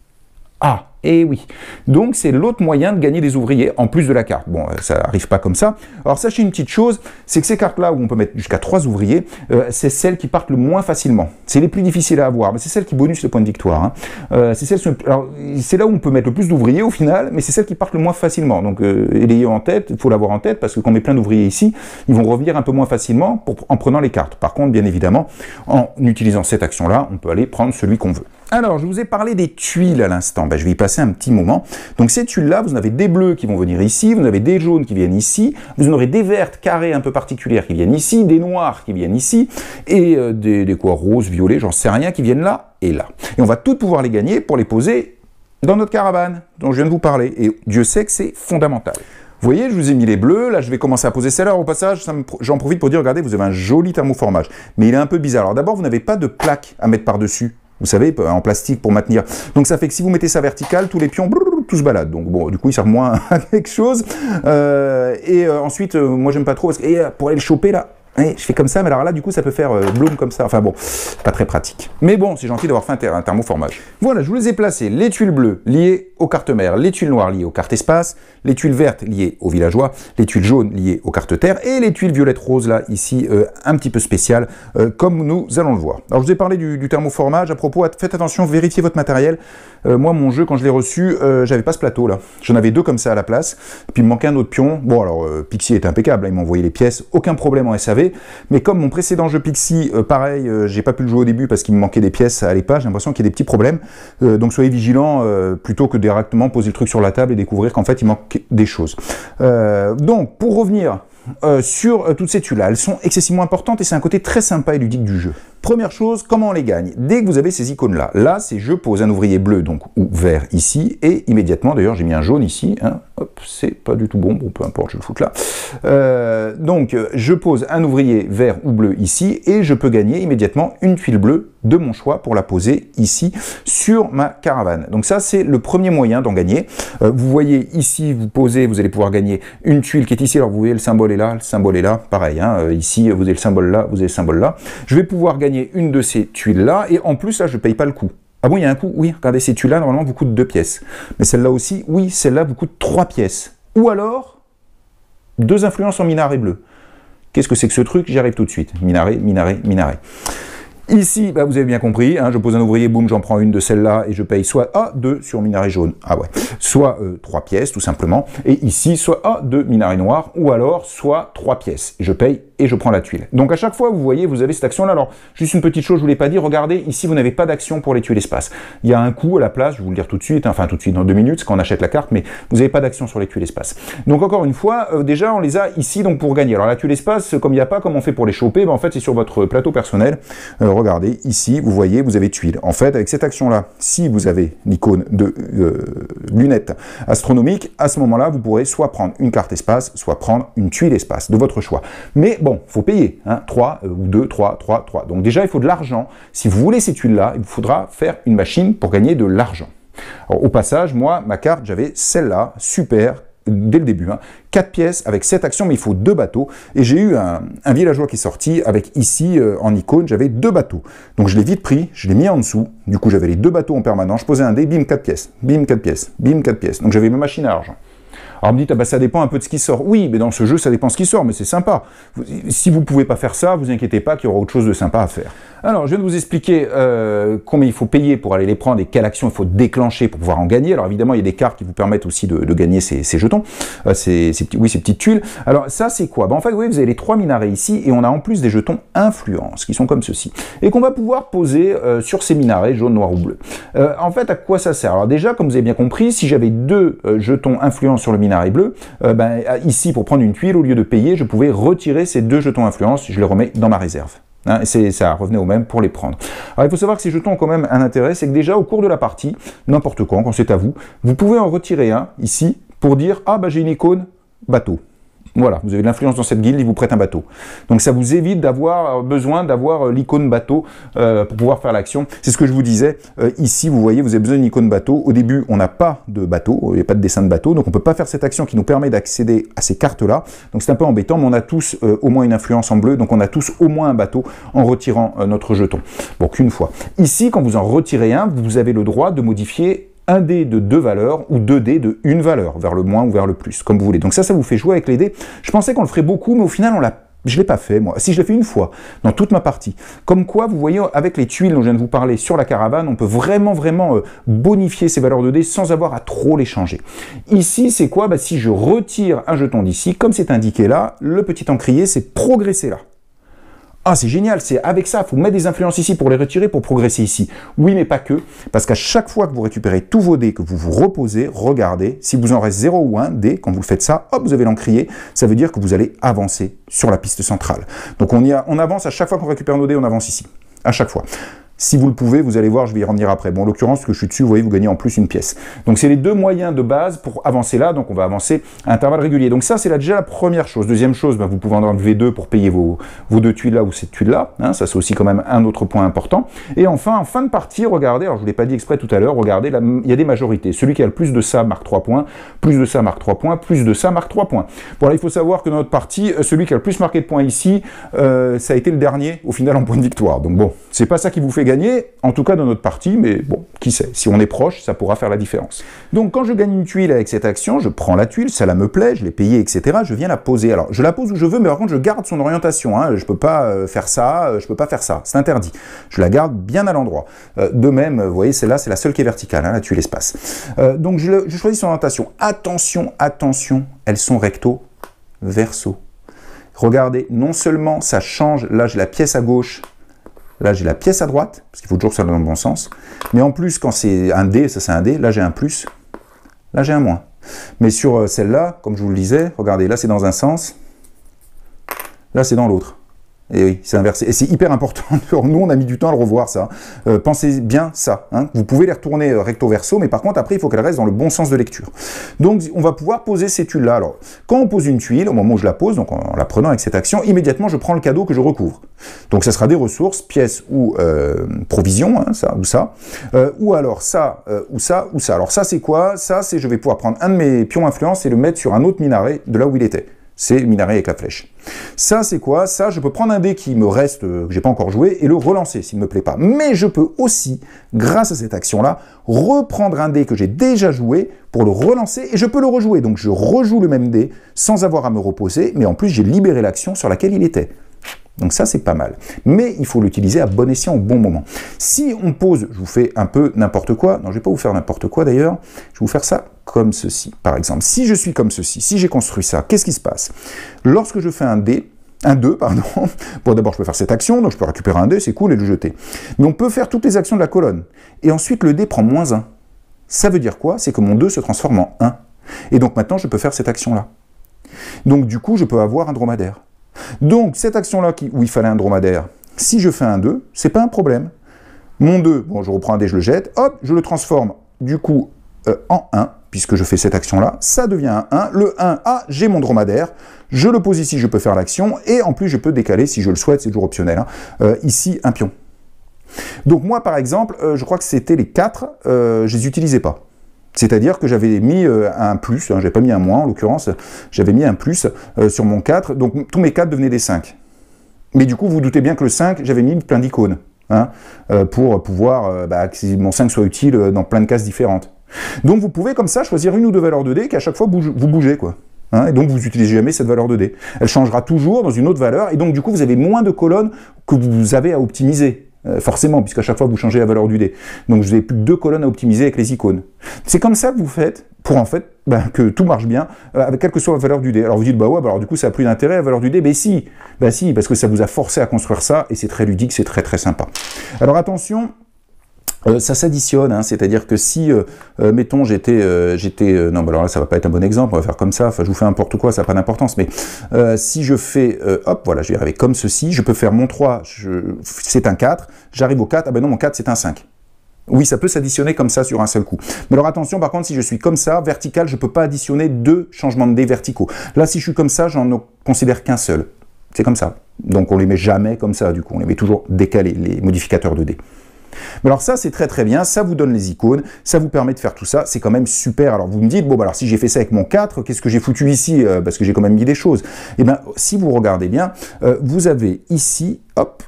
Ah, et oui. Donc c'est l'autre moyen de gagner des ouvriers en plus de la carte. Bon, ça n'arrive pas comme ça. Alors sachez une petite chose, c'est que ces cartes-là où on peut mettre jusqu'à 3 ouvriers, c'est celles qui partent le moins facilement. C'est les plus difficiles à avoir, mais c'est celles qui bonusent le point de victoire. Hein. C'est là où on peut mettre le plus d'ouvriers au final, mais c'est celles qui partent le moins facilement. Donc l'ayez en tête, il faut l'avoir en tête, parce que quand on met plein d'ouvriers ici, ils vont revenir un peu moins facilement en prenant les cartes. Par contre, bien évidemment, en utilisant cette action-là, on peut aller prendre celui qu'on veut. Alors, je vous ai parlé des tuiles à l'instant. Ben, je vais y passer un petit moment. Donc, ces tuiles-là, vous en avez des bleus qui vont venir ici, vous en avez des jaunes qui viennent ici, vous en aurez des vertes carrées un peu particulières qui viennent ici, des noirs qui viennent ici, et des quoi, roses, violets, j'en sais rien, qui viennent là et là. Et on va toutes pouvoir les gagner pour les poser dans notre caravane, dont je viens de vous parler. Et Dieu sait que c'est fondamental. Vous voyez, je vous ai mis les bleus, là je vais commencer à poser celle-là. Au passage, j'en profite pour dire, regardez, vous avez un joli thermoformage. Mais il est un peu bizarre. Alors d'abord, vous n'avez pas de plaque à mettre par-dessus. Vous savez, en plastique pour maintenir. Donc ça fait que si vous mettez ça vertical, tous les pions, tout se balade. Donc bon, du coup, il sert moins à quelque chose. Ensuite, moi j'aime pas trop, parce que pour aller le choper là, Et je fais comme ça, mais alors là, du coup, ça peut faire bloom comme ça. Enfin bon, pas très pratique. Mais bon, c'est gentil d'avoir fait un thermoformage. Voilà, je vous les ai placés. Les tuiles bleues liées aux cartes mères, les tuiles noires liées aux cartes espace, les tuiles vertes liées aux villageois, les tuiles jaunes liées aux cartes terre et les tuiles violettes roses, là, ici, un petit peu spéciales, comme nous allons le voir. Alors, je vous ai parlé du thermoformage. À propos, faites attention, vérifiez votre matériel. Moi, mon jeu, quand je l'ai reçu, j'avais pas ce plateau, là. J'en avais 2 comme ça à la place. Puis, il me manquait un autre pion. Bon, alors, Pixie est impeccable. Hein, il m'a envoyé les pièces. Aucun problème en SAV. Mais comme mon précédent jeu Pixie, pareil, j'ai pas pu le jouer au début parce qu'il me manquait des pièces, ça allait pas, j'ai l'impression qu'il y a des petits problèmes. Donc soyez vigilants plutôt que directement poser le truc sur la table et découvrir qu'en fait il manque des choses. Donc pour revenir sur toutes ces tuiles-là, elles sont excessivement importantes et c'est un côté très sympa et ludique du jeu. Première chose, comment on les gagne? Dès que vous avez ces icônes-là, là c'est je pose un ouvrier bleu donc ou vert ici et immédiatement, d'ailleurs j'ai mis un jaune ici, hein, hop, c'est pas du tout bon, bon peu importe, je vais le foutre là. Donc je pose un ouvrier vert ou bleu ici et je peux gagner immédiatement une tuile bleue de mon choix pour la poser ici sur ma caravane. Donc ça c'est le premier moyen d'en gagner. Vous voyez ici, vous posez, vous allez pouvoir gagner une tuile qui est ici, alors vous voyez le symbole est là, le symbole est là, pareil, hein, ici vous avez le symbole là, vous avez le symbole là. Je vais pouvoir gagner une de ces tuiles là et en plus là je ne paye pas le coût. Ah bon, il y a un coût? Oui, regardez, ces tuiles là normalement vous coûtent 2 pièces. Mais celle-là aussi, oui, celle-là vous coûte 3 pièces. Ou alors 2 influences en minaret bleu. Qu'est-ce que c'est que ce truc? J'y arrive tout de suite. Minaret, minaret, minaret. Ici, bah, vous avez bien compris, hein, je pose un ouvrier, boum, j'en prends une de celle-là et je paye soit A2 sur minaret jaune, ah ouais, soit 3 pièces tout simplement, et ici soit A2 minaret noir, ou alors soit 3 pièces. Je paye et je prends la tuile. Donc à chaque fois, vous voyez, vous avez cette action-là. Alors, juste une petite chose, je ne vous l'ai pas dit, regardez, ici, vous n'avez pas d'action pour les tuiles espace. Il y a un coût à la place, je vais vous le dire tout de suite, hein, enfin tout de suite dans 2 minutes, c'est quand on achète la carte, mais vous n'avez pas d'action sur les tuiles espace. Donc encore une fois, déjà, on les a ici donc pour gagner. Alors la tuile espace, comme il n'y a pas, comme on fait pour les choper, ben, en fait, c'est sur votre plateau personnel. Regardez, ici, vous voyez, vous avez tuile. En fait, avec cette action-là, si vous avez l'icône de lunettes astronomiques, à ce moment-là, vous pourrez soit prendre une carte espace, soit prendre une tuile espace, de votre choix. Mais bon, il faut payer, hein, 3 ou 2, 3, 3, 3. Donc déjà, il faut de l'argent. Si vous voulez ces tuiles-là, il vous faudra faire une machine pour gagner de l'argent. Au passage, moi, ma carte, j'avais celle-là, super, dès le début, hein, 4 pièces avec 7 actions, mais il faut 2 bateaux. Et j'ai eu un villageois qui est sorti avec ici, en icône, j'avais 2 bateaux. Donc je l'ai vite pris, je l'ai mis en dessous. Du coup, j'avais les 2 bateaux en permanence. Je posais un dé, bim, 4 pièces, bim, 4 pièces, bim, 4 pièces. Donc j'avais ma machine à argent. Alors, on me dit, ah bah, ça dépend un peu de ce qui sort. Oui, mais dans ce jeu, ça dépend de ce qui sort, mais c'est sympa. Si vous ne pouvez pas faire ça, vous inquiétez pas qu'il y aura autre chose de sympa à faire. Alors, je viens de vous expliquer combien il faut payer pour aller les prendre et quelle action il faut déclencher pour pouvoir en gagner. Alors, évidemment, il y a des cartes qui vous permettent aussi de gagner ces jetons, ces petites tuiles. Alors, ça, c'est quoi? En fait, vous voyez, vous avez les 3 minarets ici, et on a en plus des jetons influence, qui sont comme ceci, et qu'on va pouvoir poser sur ces minarets, jaune, noir ou bleu. En fait, à quoi ça sert? Alors déjà, comme vous avez bien compris, si j'avais 2 jetons influence sur le minaret bleu, ici, pour prendre une tuile, au lieu de payer, je pouvais retirer ces 2 jetons influence, je les remets dans ma réserve. Hein, ça revenait au même pour les prendre. Alors il faut savoir que ces jetons ont quand même un intérêt, c'est que déjà au cours de la partie, n'importe quand c'est à vous, vous pouvez en retirer un ici pour dire ah bah j'ai une icône bateau. Voilà, vous avez de l'influence dans cette guilde, il vous prête un bateau. Donc ça vous évite d'avoir besoin d'avoir l'icône bateau pour pouvoir faire l'action. C'est ce que je vous disais. Ici, vous voyez, vous avez besoin d'une icône bateau. Au début, on n'a pas de bateau, il n'y a pas de dessin de bateau, donc on ne peut pas faire cette action qui nous permet d'accéder à ces cartes-là. Donc c'est un peu embêtant, mais on a tous au moins une influence en bleu, donc on a tous au moins un bateau en retirant notre jeton. Bon, qu'une fois. Ici, quand vous en retirez un, vous avez le droit de modifier un dé de 2 valeurs ou 2 dés de 1 valeur, vers le moins ou vers le plus, comme vous voulez. Donc ça vous fait jouer avec les dés. Je pensais qu'on le ferait beaucoup, mais au final, je ne l'ai pas fait, moi. Si, je l'ai fait une fois, dans toute ma partie. Comme quoi, vous voyez, avec les tuiles dont je viens de vous parler sur la caravane, on peut vraiment bonifier ces valeurs de dés sans avoir à trop les changer. Ici, c'est quoi? Si je retire un jeton d'ici, comme c'est indiqué là, le petit encrier, c'est progresser là. Ah, c'est génial, c'est avec ça, il faut mettre des influences ici pour les retirer, pour progresser ici. Oui, mais pas que, parce qu'à chaque fois que vous récupérez tous vos dés, que vous vous reposez, regardez, si vous en reste 0 ou 1 dés, quand vous le faites ça, hop, vous avez l'encrier, ça veut dire que vous allez avancer sur la piste centrale. Donc on avance à chaque fois qu'on récupère nos dés, on avance ici, à chaque fois. Si vous le pouvez, vous allez voir, je vais y revenir après. Bon, en l'occurrence, que je suis dessus, vous voyez, vous gagnez en plus une pièce. Donc, c'est les deux moyens de base pour avancer là. Donc, on va avancer à intervalles réguliers. Donc, ça, c'est déjà la première chose. Deuxième chose, vous pouvez en enlever deux pour payer vos deux tuiles là ou cette tuile là. Hein, ça, c'est aussi quand même un autre point important. Et enfin, en fin de partie, regardez, alors je ne vous l'ai pas dit exprès tout à l'heure, regardez, là, il y a des majorités. Celui qui a le plus de ça marque 3 points, plus de ça marque 3 points, plus de ça marque 3 points. Bon, là, il faut savoir que dans notre partie, celui qui a le plus marqué de points ici, ça a été le dernier, au final, en point de victoire. Donc bon, c'est pas ça qui vous fait gagner, en tout cas dans notre partie, mais bon, qui sait, si on est proche, ça pourra faire la différence. Donc quand je gagne une tuile avec cette action, je prends la tuile, ça me plaît, je l'ai payée, etc., je viens la poser. Alors, je la pose où je veux, mais par contre, je garde son orientation, hein. Je peux pas faire ça, je peux pas faire ça, c'est interdit. Je la garde bien à l'endroit. De même, vous voyez, celle-là, c'est la seule qui est verticale, hein, la tuile espace. Donc je choisis son orientation. Attention, attention, elles sont recto, verso. Regardez, non seulement ça change, là j'ai la pièce à gauche, là j'ai la pièce à droite, parce qu'il faut toujours que ça aille dans le bon sens, mais en plus quand c'est un dé, ça c'est un dé, là j'ai un plus, là j'ai un moins. Mais sur celle-là, comme je vous le disais, regardez, là c'est dans un sens, là c'est dans l'autre. Et oui, c'est inversé. Et c'est hyper important. Nous, on a mis du temps à le revoir, ça. Pensez bien ça. Hein. Vous pouvez les retourner recto-verso, mais par contre, après, il faut qu'elles restent dans le bon sens de lecture. Donc, on va pouvoir poser ces tuiles-là. Alors, quand on pose une tuile, au moment où je la pose, donc en la prenant avec cette action, immédiatement, je prends le cadeau que je recouvre. Donc, ça sera des ressources, pièces ou provisions, hein, ça ou ça. Ou alors ça, ou ça, ou ça. Alors, ça, c'est quoi? Ça, c'est je vais pouvoir prendre un de mes pions influence et le mettre sur un autre minaret de là où il était. C'est le minaret avec la flèche. Ça, c'est quoi? Ça, je peux prendre un dé qui me reste, que j'ai pas encore joué, et le relancer s'il ne me plaît pas. Mais je peux aussi, grâce à cette action-là, reprendre un dé que j'ai déjà joué pour le relancer, et je peux le rejouer. Donc je rejoue le même dé sans avoir à me reposer, mais en plus j'ai libéré l'action sur laquelle il était. Donc ça, c'est pas mal. Mais il faut l'utiliser à bon escient au bon moment. Si on pose, je vous fais un peu n'importe quoi, non, je vais pas vous faire n'importe quoi d'ailleurs, je vais vous faire ça comme ceci, par exemple. Si je suis comme ceci, si j'ai construit ça, qu'est-ce qui se passe? Lorsque je fais un 2, pardon, bon d'abord je peux faire cette action, donc je peux récupérer un dé, c'est cool, et le jeter. Mais on peut faire toutes les actions de la colonne. Et ensuite le dé prend -1. Ça veut dire quoi? C'est que mon 2 se transforme en 1. Et donc maintenant je peux faire cette action-là. Donc du coup je peux avoir un dromadaire. Donc, cette action-là, où il fallait un dromadaire, si je fais un 2, c'est pas un problème. Mon 2, bon, je reprends un dé, je le jette, hop, je le transforme, du coup, en 1, puisque je fais cette action-là, ça devient un 1. Le 1, ah, j'ai mon dromadaire, je le pose ici, je peux faire l'action, et en plus, je peux décaler, si je le souhaite, c'est toujours optionnel, hein, ici, un pion. Donc, moi, par exemple, je crois que c'était les 4, je les utilisais pas. C'est-à-dire que j'avais mis un plus, hein, j'avais pas mis un moins en l'occurrence, j'avais mis un plus sur mon 4, donc tous mes 4 devenaient des 5. Mais du coup, vous doutez bien que le 5, j'avais mis plein d'icônes, hein, pour pouvoir que mon 5 soit utile dans plein de cases différentes. Donc vous pouvez comme ça choisir une ou deux valeurs de dé qu'à chaque fois vous bougez, quoi. Hein, et donc vous n'utilisez jamais cette valeur de dé. Elle changera toujours dans une autre valeur, et donc du coup vous avez moins de colonnes que vous avez à optimiser. Forcément, puisqu'à chaque fois vous changez la valeur du dé. Donc vous n'avez plus que 2 colonnes à optimiser avec les icônes. C'est comme ça que vous faites pour en fait que tout marche bien, avec quelle que soit la valeur du dé. Alors vous dites, bah ouais, bah alors du coup ça n'a plus d'intérêt la valeur du dé. Mais si, bah si, parce que ça vous a forcé à construire ça, et c'est très ludique, c'est très très sympa. Alors attention, ça s'additionne, hein, c'est-à-dire que si, mettons, non, bah alors là, ça va pas être un bon exemple, on va faire comme ça, enfin, je vous fais n'importe quoi, ça n'a pas d'importance, mais si je fais, hop, voilà, je vais arriver comme ceci, je peux faire mon 3, c'est un 4, j'arrive au 4, ah ben non, mon 4, c'est un 5. Oui, ça peut s'additionner comme ça sur un seul coup. Mais alors attention, par contre, si je suis comme ça, vertical, je ne peux pas additionner 2 changements de dés verticaux. Là, si je suis comme ça, j'en considère qu'un seul. C'est comme ça. Donc on les met jamais comme ça, du coup, on les met toujours décalés, les modificateurs de dés. Mais alors ça, c'est très très bien, ça vous donne les icônes, ça vous permet de faire tout ça, c'est quand même super. Alors vous me dites, bon, bah alors si j'ai fait ça avec mon 4, qu'est-ce que j'ai foutu ici, parce que j'ai quand même mis des choses. Eh bien, si vous regardez bien, vous avez ici, hop,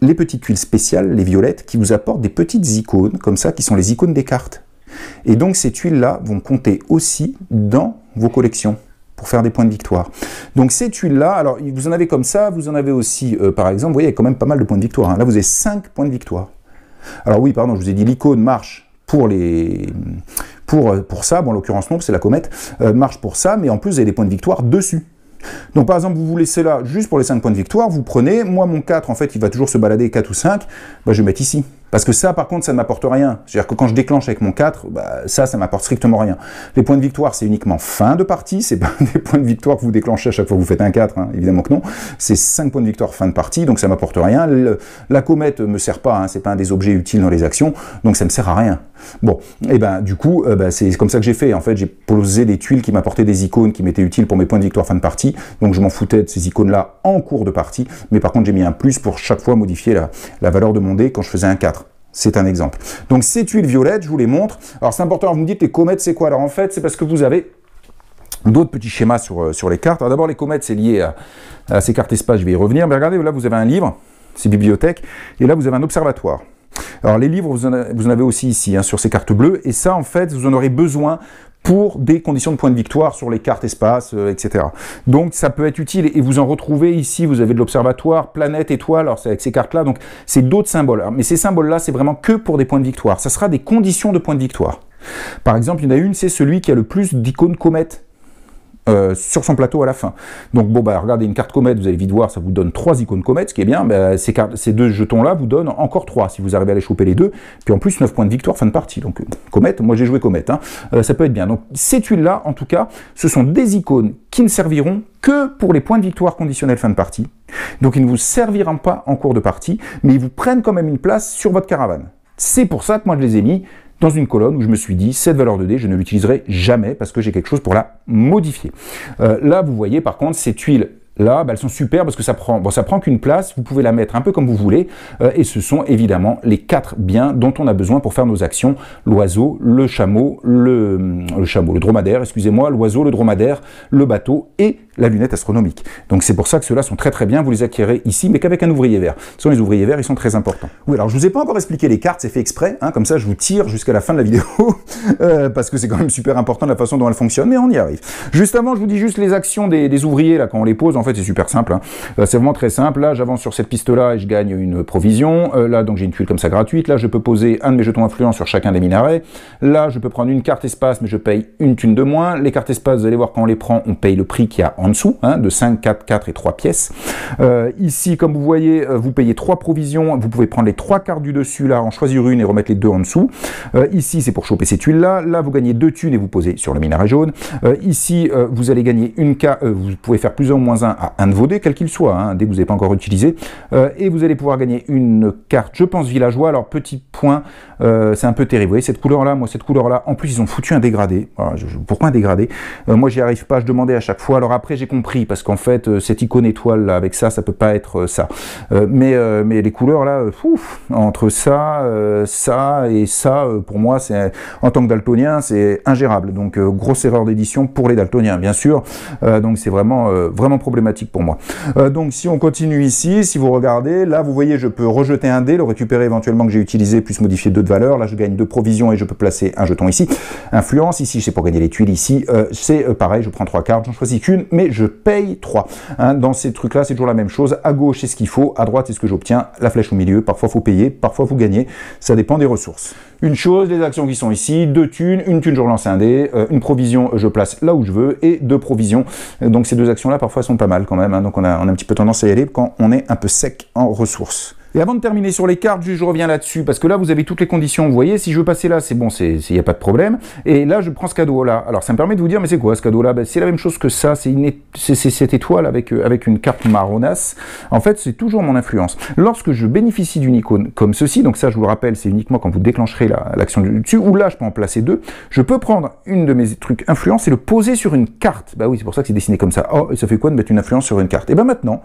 les petites tuiles spéciales, les violettes, qui vous apportent des petites icônes, comme ça, qui sont les icônes des cartes. Et donc ces tuiles-là vont compter aussi dans vos collections, pour faire des points de victoire. Donc ces tuiles-là, alors vous en avez comme ça, vous en avez aussi, par exemple, vous voyez, il y a quand même pas mal de points de victoire. Hein. Là, vous avez 5 points de victoire. Alors oui, pardon, je vous ai dit l'icône marche pour ça, bon en l'occurrence non, c'est la comète, marche pour ça, mais en plus vous avez des points de victoire dessus. Donc par exemple, vous vous laissez là juste pour les 5 points de victoire, vous prenez, moi mon 4 en fait il va toujours se balader 4 ou 5, bah, je vais mettre ici. Parce que ça, par contre, ça ne m'apporte rien. C'est-à-dire que quand je déclenche avec mon 4, bah, ça m'apporte strictement rien. Les points de victoire, c'est uniquement fin de partie. C'est pas des points de victoire que vous déclenchez à chaque fois que vous faites un 4, hein. Évidemment que non. C'est 5 points de victoire fin de partie, donc ça m'apporte rien. La comète me sert pas, hein. C'est pas un des objets utiles dans les actions, donc ça me sert à rien. Bon, et ben du coup, c'est comme ça que j'ai fait. En fait, j'ai posé des tuiles qui m'apportaient des icônes qui m'étaient utiles pour mes points de victoire fin de partie. Donc je m'en foutais de ces icônes-là en cours de partie. Mais par contre, j'ai mis un plus pour chaque fois modifier la valeur de mon dé quand je faisais un 4. C'est un exemple. Donc ces tuiles violettes, je vous les montre. Alors c'est important, vous me dites les comètes c'est quoi? Alors en fait, c'est parce que vous avez d'autres petits schémas sur les cartes. Alors d'abord les comètes, c'est lié à ces cartes espace, je vais y revenir. Mais regardez, là vous avez un livre, c'est bibliothèque, et là vous avez un observatoire. Alors les livres, vous en avez aussi ici, hein, sur ces cartes bleues, et ça en fait, vous en aurez besoin pour des conditions de points de victoire sur les cartes espace, etc. Donc ça peut être utile, et vous en retrouvez ici, vous avez de l'observatoire, planète, étoile, alors c'est avec ces cartes-là, donc c'est d'autres symboles. Alors, mais ces symboles-là, c'est vraiment que pour des points de victoire. Ça sera des conditions de points de victoire. Par exemple, il y en a une, c'est celui qui a le plus d'icônes comètes sur son plateau à la fin. Donc bon, bah regardez, une carte comète, vous allez vite voir, ça vous donne 3 icônes comètes, ce qui est bien. Bah, ces deux jetons-là vous donnent encore 3, si vous arrivez à les choper les deux. Puis en plus, 9 points de victoire fin de partie. Donc comète, moi j'ai joué comète, hein. Ça peut être bien. Donc ces tuiles-là, en tout cas, ce sont des icônes qui ne serviront que pour les points de victoire conditionnels fin de partie. Donc ils ne vous serviront pas en cours de partie, mais ils vous prennent quand même une place sur votre caravane. C'est pour ça que moi je les ai mis dans une colonne où je me suis dit, cette valeur de dé, je ne l'utiliserai jamais parce que j'ai quelque chose pour la modifier. Là, vous voyez, par contre, ces tuiles là, bah, elles sont super parce que ça prend qu'une place, vous pouvez la mettre un peu comme vous voulez, et ce sont évidemment les 4 biens dont on a besoin pour faire nos actions: l'oiseau, le chameau, le dromadaire, excusez-moi, l'oiseau, le dromadaire, le bateau et la lunette astronomique. Donc c'est pour ça que ceux-là sont très très bien, vous les acquérez ici, mais qu'avec un ouvrier vert. Ce sont les ouvriers verts, ils sont très importants. Oui, alors je vous ai pas encore expliqué les cartes, c'est fait exprès, hein, comme ça je vous tire jusqu'à la fin de la vidéo, parce que c'est quand même super important la façon dont elles fonctionnent, mais on y arrive. Juste avant, je vous dis juste les actions des ouvriers, là, quand on les pose, en fait c'est super simple, hein. C'est vraiment très simple. Là, j'avance sur cette piste-là et je gagne une provision. Là, donc j'ai une tuile comme ça gratuite. Là, je peux poser un de mes jetons influents sur chacun des minarets. Là, je peux prendre une carte espace, mais je paye une thune de moins. Les cartes espace, vous allez voir, quand on les prend, on paye le prix qu'il y a en dessous, hein, de 5, 4, 4 et 3 pièces. Ici, comme vous voyez, vous payez 3 provisions. Vous pouvez prendre les 3 cartes du dessus, là, en choisir une et remettre les 2 en dessous. Ici, c'est pour choper ces tuiles-là. Là, vous gagnez 2 thunes et vous posez sur le minaret jaune. Ici, vous allez gagner une carte. Vous pouvez faire plus 1 ou moins 1 à un de vos dés, quel qu'il soit, hein, un dé que vous n'avez pas encore utilisé. Et vous allez pouvoir gagner une carte, je pense, villageois. Alors, petit point, c'est un peu terrible. Vous voyez, cette couleur-là, moi, cette couleur-là, en plus, ils ont foutu un dégradé. Voilà, pourquoi un dégradé? Moi, j'y arrive pas, je demandais à chaque fois. Alors après, j'ai compris, parce qu'en fait, cette icône étoile, là, avec ça, ça peut pas être ça. Mais les couleurs, là, entre ça, ça et ça, pour moi, en tant que daltonien, c'est ingérable. Donc, grosse erreur d'édition pour les daltoniens, bien sûr. Donc, c'est vraiment problématique pour moi. Donc, si on continue ici, si vous regardez, là, vous voyez, je peux rejeter un dé, le récupérer éventuellement que j'ai utilisé, plus modifier 2 de valeur. Là, je gagne 2 provisions et je peux placer un jeton ici. Influence, ici, c'est pour gagner les tuiles. Ici, c'est pareil, je prends 3 cartes, j'en choisis qu'une, mais je paye 3. Hein, dans ces trucs-là, c'est toujours la même chose. À gauche, c'est ce qu'il faut. À droite, c'est ce que j'obtiens. La flèche au milieu. Parfois, il faut payer. Parfois, vous gagnez. Ça dépend des ressources. Une chose, les actions qui sont ici, 2 thunes, une thune, je relance un dé, une provision, je place là où je veux, et 2 provisions. Donc ces 2 actions-là, parfois, sont pas mal quand même. Hein, donc on a un petit peu tendance à y aller quand on est un peu sec en ressources. Et avant de terminer sur les cartes, je reviens là-dessus, parce que là, vous avez toutes les conditions. Vous voyez, si je veux passer là, c'est bon, il n'y a pas de problème. Et là, je prends ce cadeau-là. Alors, ça me permet de vous dire, mais c'est quoi ce cadeau-là? Ben, c'est la même chose que ça. C'est cette étoile avec une carte marronasse. En fait, c'est toujours mon influence. Lorsque je bénéficie d'une icône comme ceci, donc ça, je vous le rappelle, c'est uniquement quand vous déclencherez l'action du dessus, ou là, je peux en placer 2. Je peux prendre une de mes trucs influence et le poser sur une carte. Bah oui, c'est pour ça que c'est dessiné comme ça. Oh, et ça fait quoi de mettre une influence sur une carte? Et ben maintenant,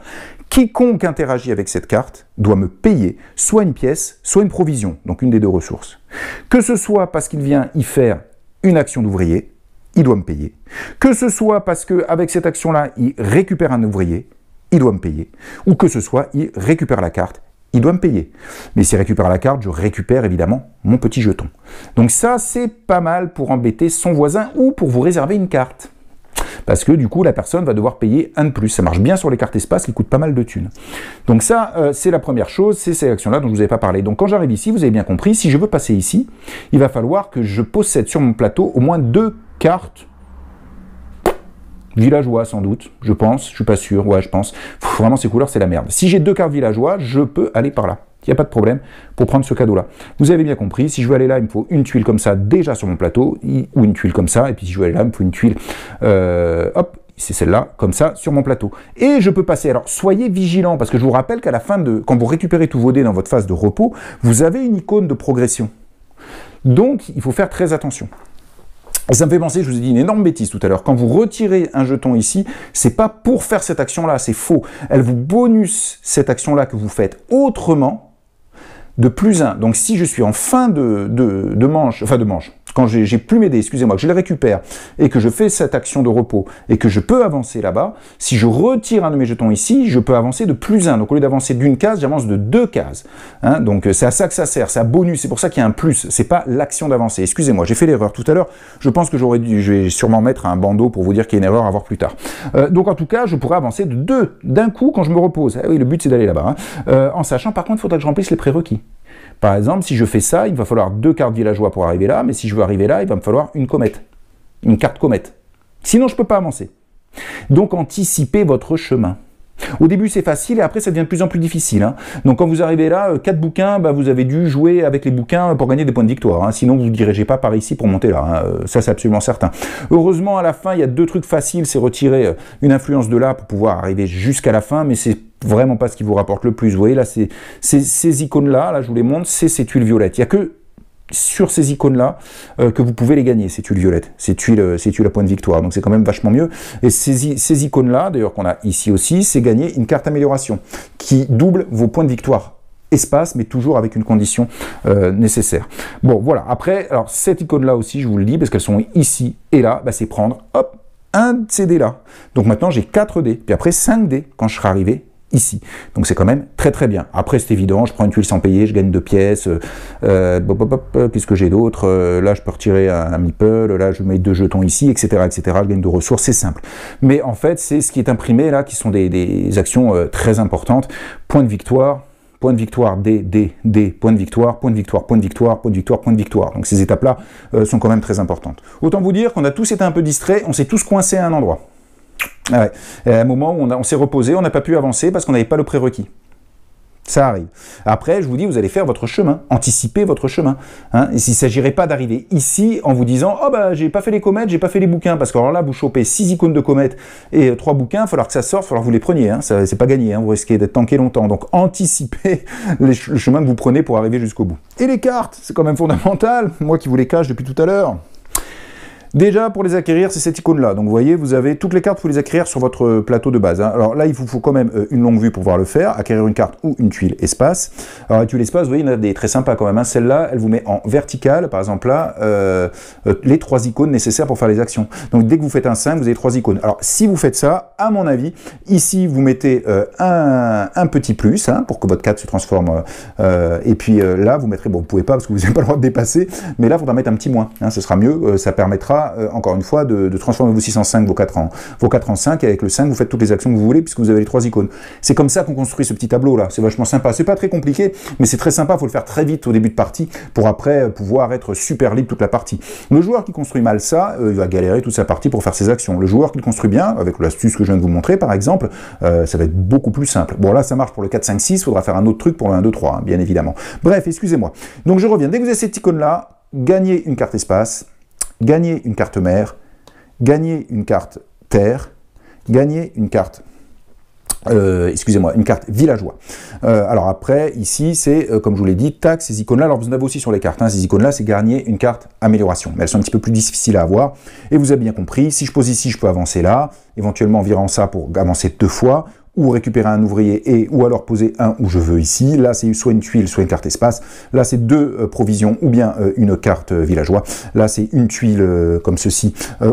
quiconque interagit avec cette carte doit me payer soit une pièce, soit une provision, donc une des 2 ressources. Que ce soit parce qu'il vient y faire une action d'ouvrier, il doit me payer. Que ce soit parce qu'avec cette action-là, il récupère un ouvrier, il doit me payer. Ou que ce soit, il récupère la carte, il doit me payer. Mais s'il récupère la carte, je récupère évidemment mon petit jeton. Donc ça, c'est pas mal pour embêter son voisin ou pour vous réserver une carte. Parce que du coup, la personne va devoir payer un de plus. Ça marche bien sur les cartes espace qui coûtent pas mal de thunes. Donc ça, c'est la première chose, c'est ces actions-là dont je vous avais pas parlé. Donc quand j'arrive ici, vous avez bien compris, si je veux passer ici, il va falloir que je possède sur mon plateau au moins 2 cartes villageois, sans doute, je pense, je suis pas sûr, ouais, je pense. Vraiment, ces couleurs, c'est la merde. Si j'ai 2 cartes villageois, je peux aller par là. il n'y a pas de problème pour prendre ce cadeau-là. Vous avez bien compris, si je veux aller là, il me faut une tuile comme ça déjà sur mon plateau, ou une tuile comme ça, et puis si je veux aller là, il me faut une tuile, hop, c'est celle-là, comme ça, sur mon plateau. Et je peux passer, alors soyez vigilants, parce que je vous rappelle qu'à la fin quand vous récupérez tous vos dés dans votre phase de repos, vous avez une icône de progression. Donc, il faut faire très attention. Et ça me fait penser, je vous ai dit une énorme bêtise tout à l'heure, quand vous retirez un jeton ici, c'est pas pour faire cette action-là, c'est faux. Elle vous bonus cette action-là que vous faites autrement, de plus 1. Donc si je suis en fin de manche, quand j'ai plus mes dés, excusez-moi, que je les récupère et que je fais cette action de repos et que je peux avancer là-bas, si je retire un de mes jetons ici, je peux avancer de plus 1. Donc au lieu d'avancer d'une case, j'avance de 2 cases. Hein, donc c'est à ça que ça sert, c'est un bonus, c'est pour ça qu'il y a un plus, c'est pas l'action d'avancer. Excusez-moi, j'ai fait l'erreur tout à l'heure, je pense que je vais sûrement mettre un bandeau pour vous dire qu'il y a une erreur à voir plus tard. Donc en tout cas, je pourrais avancer de 2 d'un coup quand je me repose. Ah oui, le but c'est d'aller là-bas. Hein. En sachant par contre, il faudra que je remplisse les prérequis. Par exemple, si je fais ça, il va falloir 2 cartes villageois pour arriver là, mais si je veux arriver là, il va me falloir une comète, une carte comète. Sinon, je ne peux pas avancer. Donc, anticipez votre chemin. Au début, c'est facile et après, ça devient de plus en plus difficile. Hein. Donc, quand vous arrivez là, 4 bouquins, bah, vous avez dû jouer avec les bouquins pour gagner des points de victoire. Hein. Sinon, vous ne dirigez pas par ici pour monter là. Hein. Ça, c'est absolument certain. Heureusement, à la fin, il y a 2 trucs faciles. C'est retirer une influence de là pour pouvoir arriver jusqu'à la fin, mais c'est vraiment pas ce qui vous rapporte le plus. Vous voyez, là, ces icônes-là, là, je vous les montre, c'est ces tuiles violettes. Il n'y a que sur ces icônes-là que vous pouvez les gagner, ces tuiles violettes, ces tuiles à point de victoire. Donc c'est quand même vachement mieux. Et ces icônes-là, d'ailleurs qu'on a ici aussi, c'est gagner une carte amélioration qui double vos points de victoire espace, mais toujours avec une condition nécessaire. Bon, voilà. Après, alors cette icône-là aussi, je vous le dis, parce qu'elles sont ici et là, bah, c'est prendre, hop, un de ces dés-là. Donc maintenant, j'ai 4 dés, puis après 5 dés quand je serai arrivé ici. Donc c'est quand même très très bien. Après c'est évident, je prends une tuile sans payer, je gagne 2 pièces, qu'est-ce que j'ai d'autre, là je peux retirer un meeple, là je mets 2 jetons ici, etc., etc., je gagne 2 ressources, c'est simple. Mais en fait c'est ce qui est imprimé là, qui sont des actions très importantes. Point de victoire, D, point de victoire, point de victoire, point de victoire, point de victoire, point de victoire. Donc ces étapes-là sont quand même très importantes. Autant vous dire qu'on a tous été un peu distraits, on s'est tous coincés à un endroit. Ah ouais. Et à un moment où on s'est reposé, on n'a pas pu avancer parce qu'on n'avait pas le prérequis. Ça arrive. Après, je vous dis, vous allez faire votre chemin, anticiper votre chemin. Hein. Et s'il ne s'agirait pas d'arriver ici en vous disant « Oh bah j'ai pas fait les comètes, j'ai pas fait les bouquins », parce que alors là, vous chopez 6 icônes de comètes et 3 bouquins, il va falloir que ça sorte, il va falloir que vous les preniez. Hein. C'est pas gagné, hein. Vous risquez d'être tanké longtemps. Donc anticipez le chemin que vous prenez pour arriver jusqu'au bout. Et les cartes, c'est quand même fondamental. Moi qui vous les cache depuis tout à l'heure. Déjà, pour les acquérir, c'est cette icône-là. Donc, vous voyez, vous avez toutes les cartes, vous les acquérir sur votre plateau de base. Hein. Alors là, il vous faut quand même une longue vue pour pouvoir le faire. Acquérir une carte ou une tuile espace. Alors, la tuile espace, vous voyez, il y en a des très sympas quand même. Hein. Celle-là, elle vous met en verticale, par exemple là, les 3 icônes nécessaires pour faire les actions. Donc, dès que vous faites un 5, vous avez 3 icônes. Alors, si vous faites ça, à mon avis, ici, vous mettez un petit plus, hein, pour que votre carte se transforme. Et puis là, vous mettrez, bon, vous pouvez pas parce que vous n'avez pas le droit de dépasser, mais là, il faudra mettre un petit moins. Hein, ce sera mieux, ça permettra encore une fois de transformer vos 6 en 5, vos 4 en 5, et avec le 5 vous faites toutes les actions que vous voulez puisque vous avez les 3 icônes. C'est comme ça qu'on construit ce petit tableau là, c'est vachement sympa, c'est pas très compliqué mais c'est très sympa, il faut le faire très vite au début de partie pour après pouvoir être super libre toute la partie. Le joueur qui construit mal ça, il va galérer toute sa partie pour faire ses actions. Le joueur qui le construit bien, avec l'astuce que je viens de vous montrer par exemple, ça va être beaucoup plus simple. Bon là ça marche pour le 4, 5, 6, il faudra faire un autre truc pour le 1, 2, 3, hein, bien évidemment. Bref, excusez-moi. Donc je reviens, dès que vous avez cette icône là, gagnez une carte espace, gagnez une carte mer, gagnez une carte terre, gagnez une carte, une carte villageois. Alors après, ici, c'est, comme je vous l'ai dit, tac, ces icônes-là, alors vous en avez aussi sur les cartes, hein, ces icônes-là, c'est gagner une carte amélioration, mais elles sont un petit peu plus difficiles à avoir, et vous avez bien compris, si je pose ici, je peux avancer là, éventuellement en virant ça pour avancer 2 fois, ou récupérer un ouvrier, ou alors poser un où je veux ici. Là, c'est soit une tuile, soit une carte espace. Là, c'est 2 provisions, ou bien une carte villageois. Là, c'est une tuile comme ceci,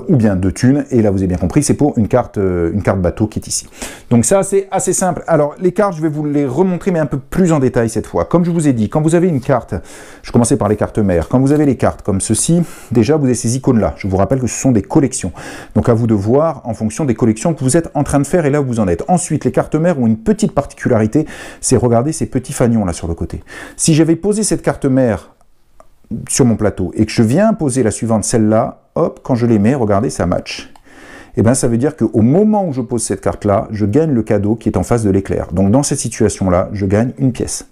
ou bien 2 thunes. Et là, vous avez bien compris, c'est pour une carte bateau qui est ici. Donc ça, c'est assez simple. Alors, les cartes, je vais vous les remontrer, mais un peu plus en détail cette fois. Comme je vous ai dit, quand vous avez une carte, je commençais par les cartes mères, quand vous avez les cartes comme ceci, déjà, vous avez ces icônes-là. Je vous rappelle que ce sont des collections. Donc, à vous de voir en fonction des collections que vous êtes en train de faire et là où vous en êtes. Ensuite, les cartes mères ont une petite particularité, c'est regarder ces petits fanions là sur le côté. Si j'avais posé cette carte mère sur mon plateau et que je viens poser la suivante, celle-là, hop, quand je les mets, regardez, ça match. Et bien ça veut dire qu'au moment où je pose cette carte-là, je gagne le cadeau qui est en face de l'éclair. Donc dans cette situation-là, je gagne une pièce.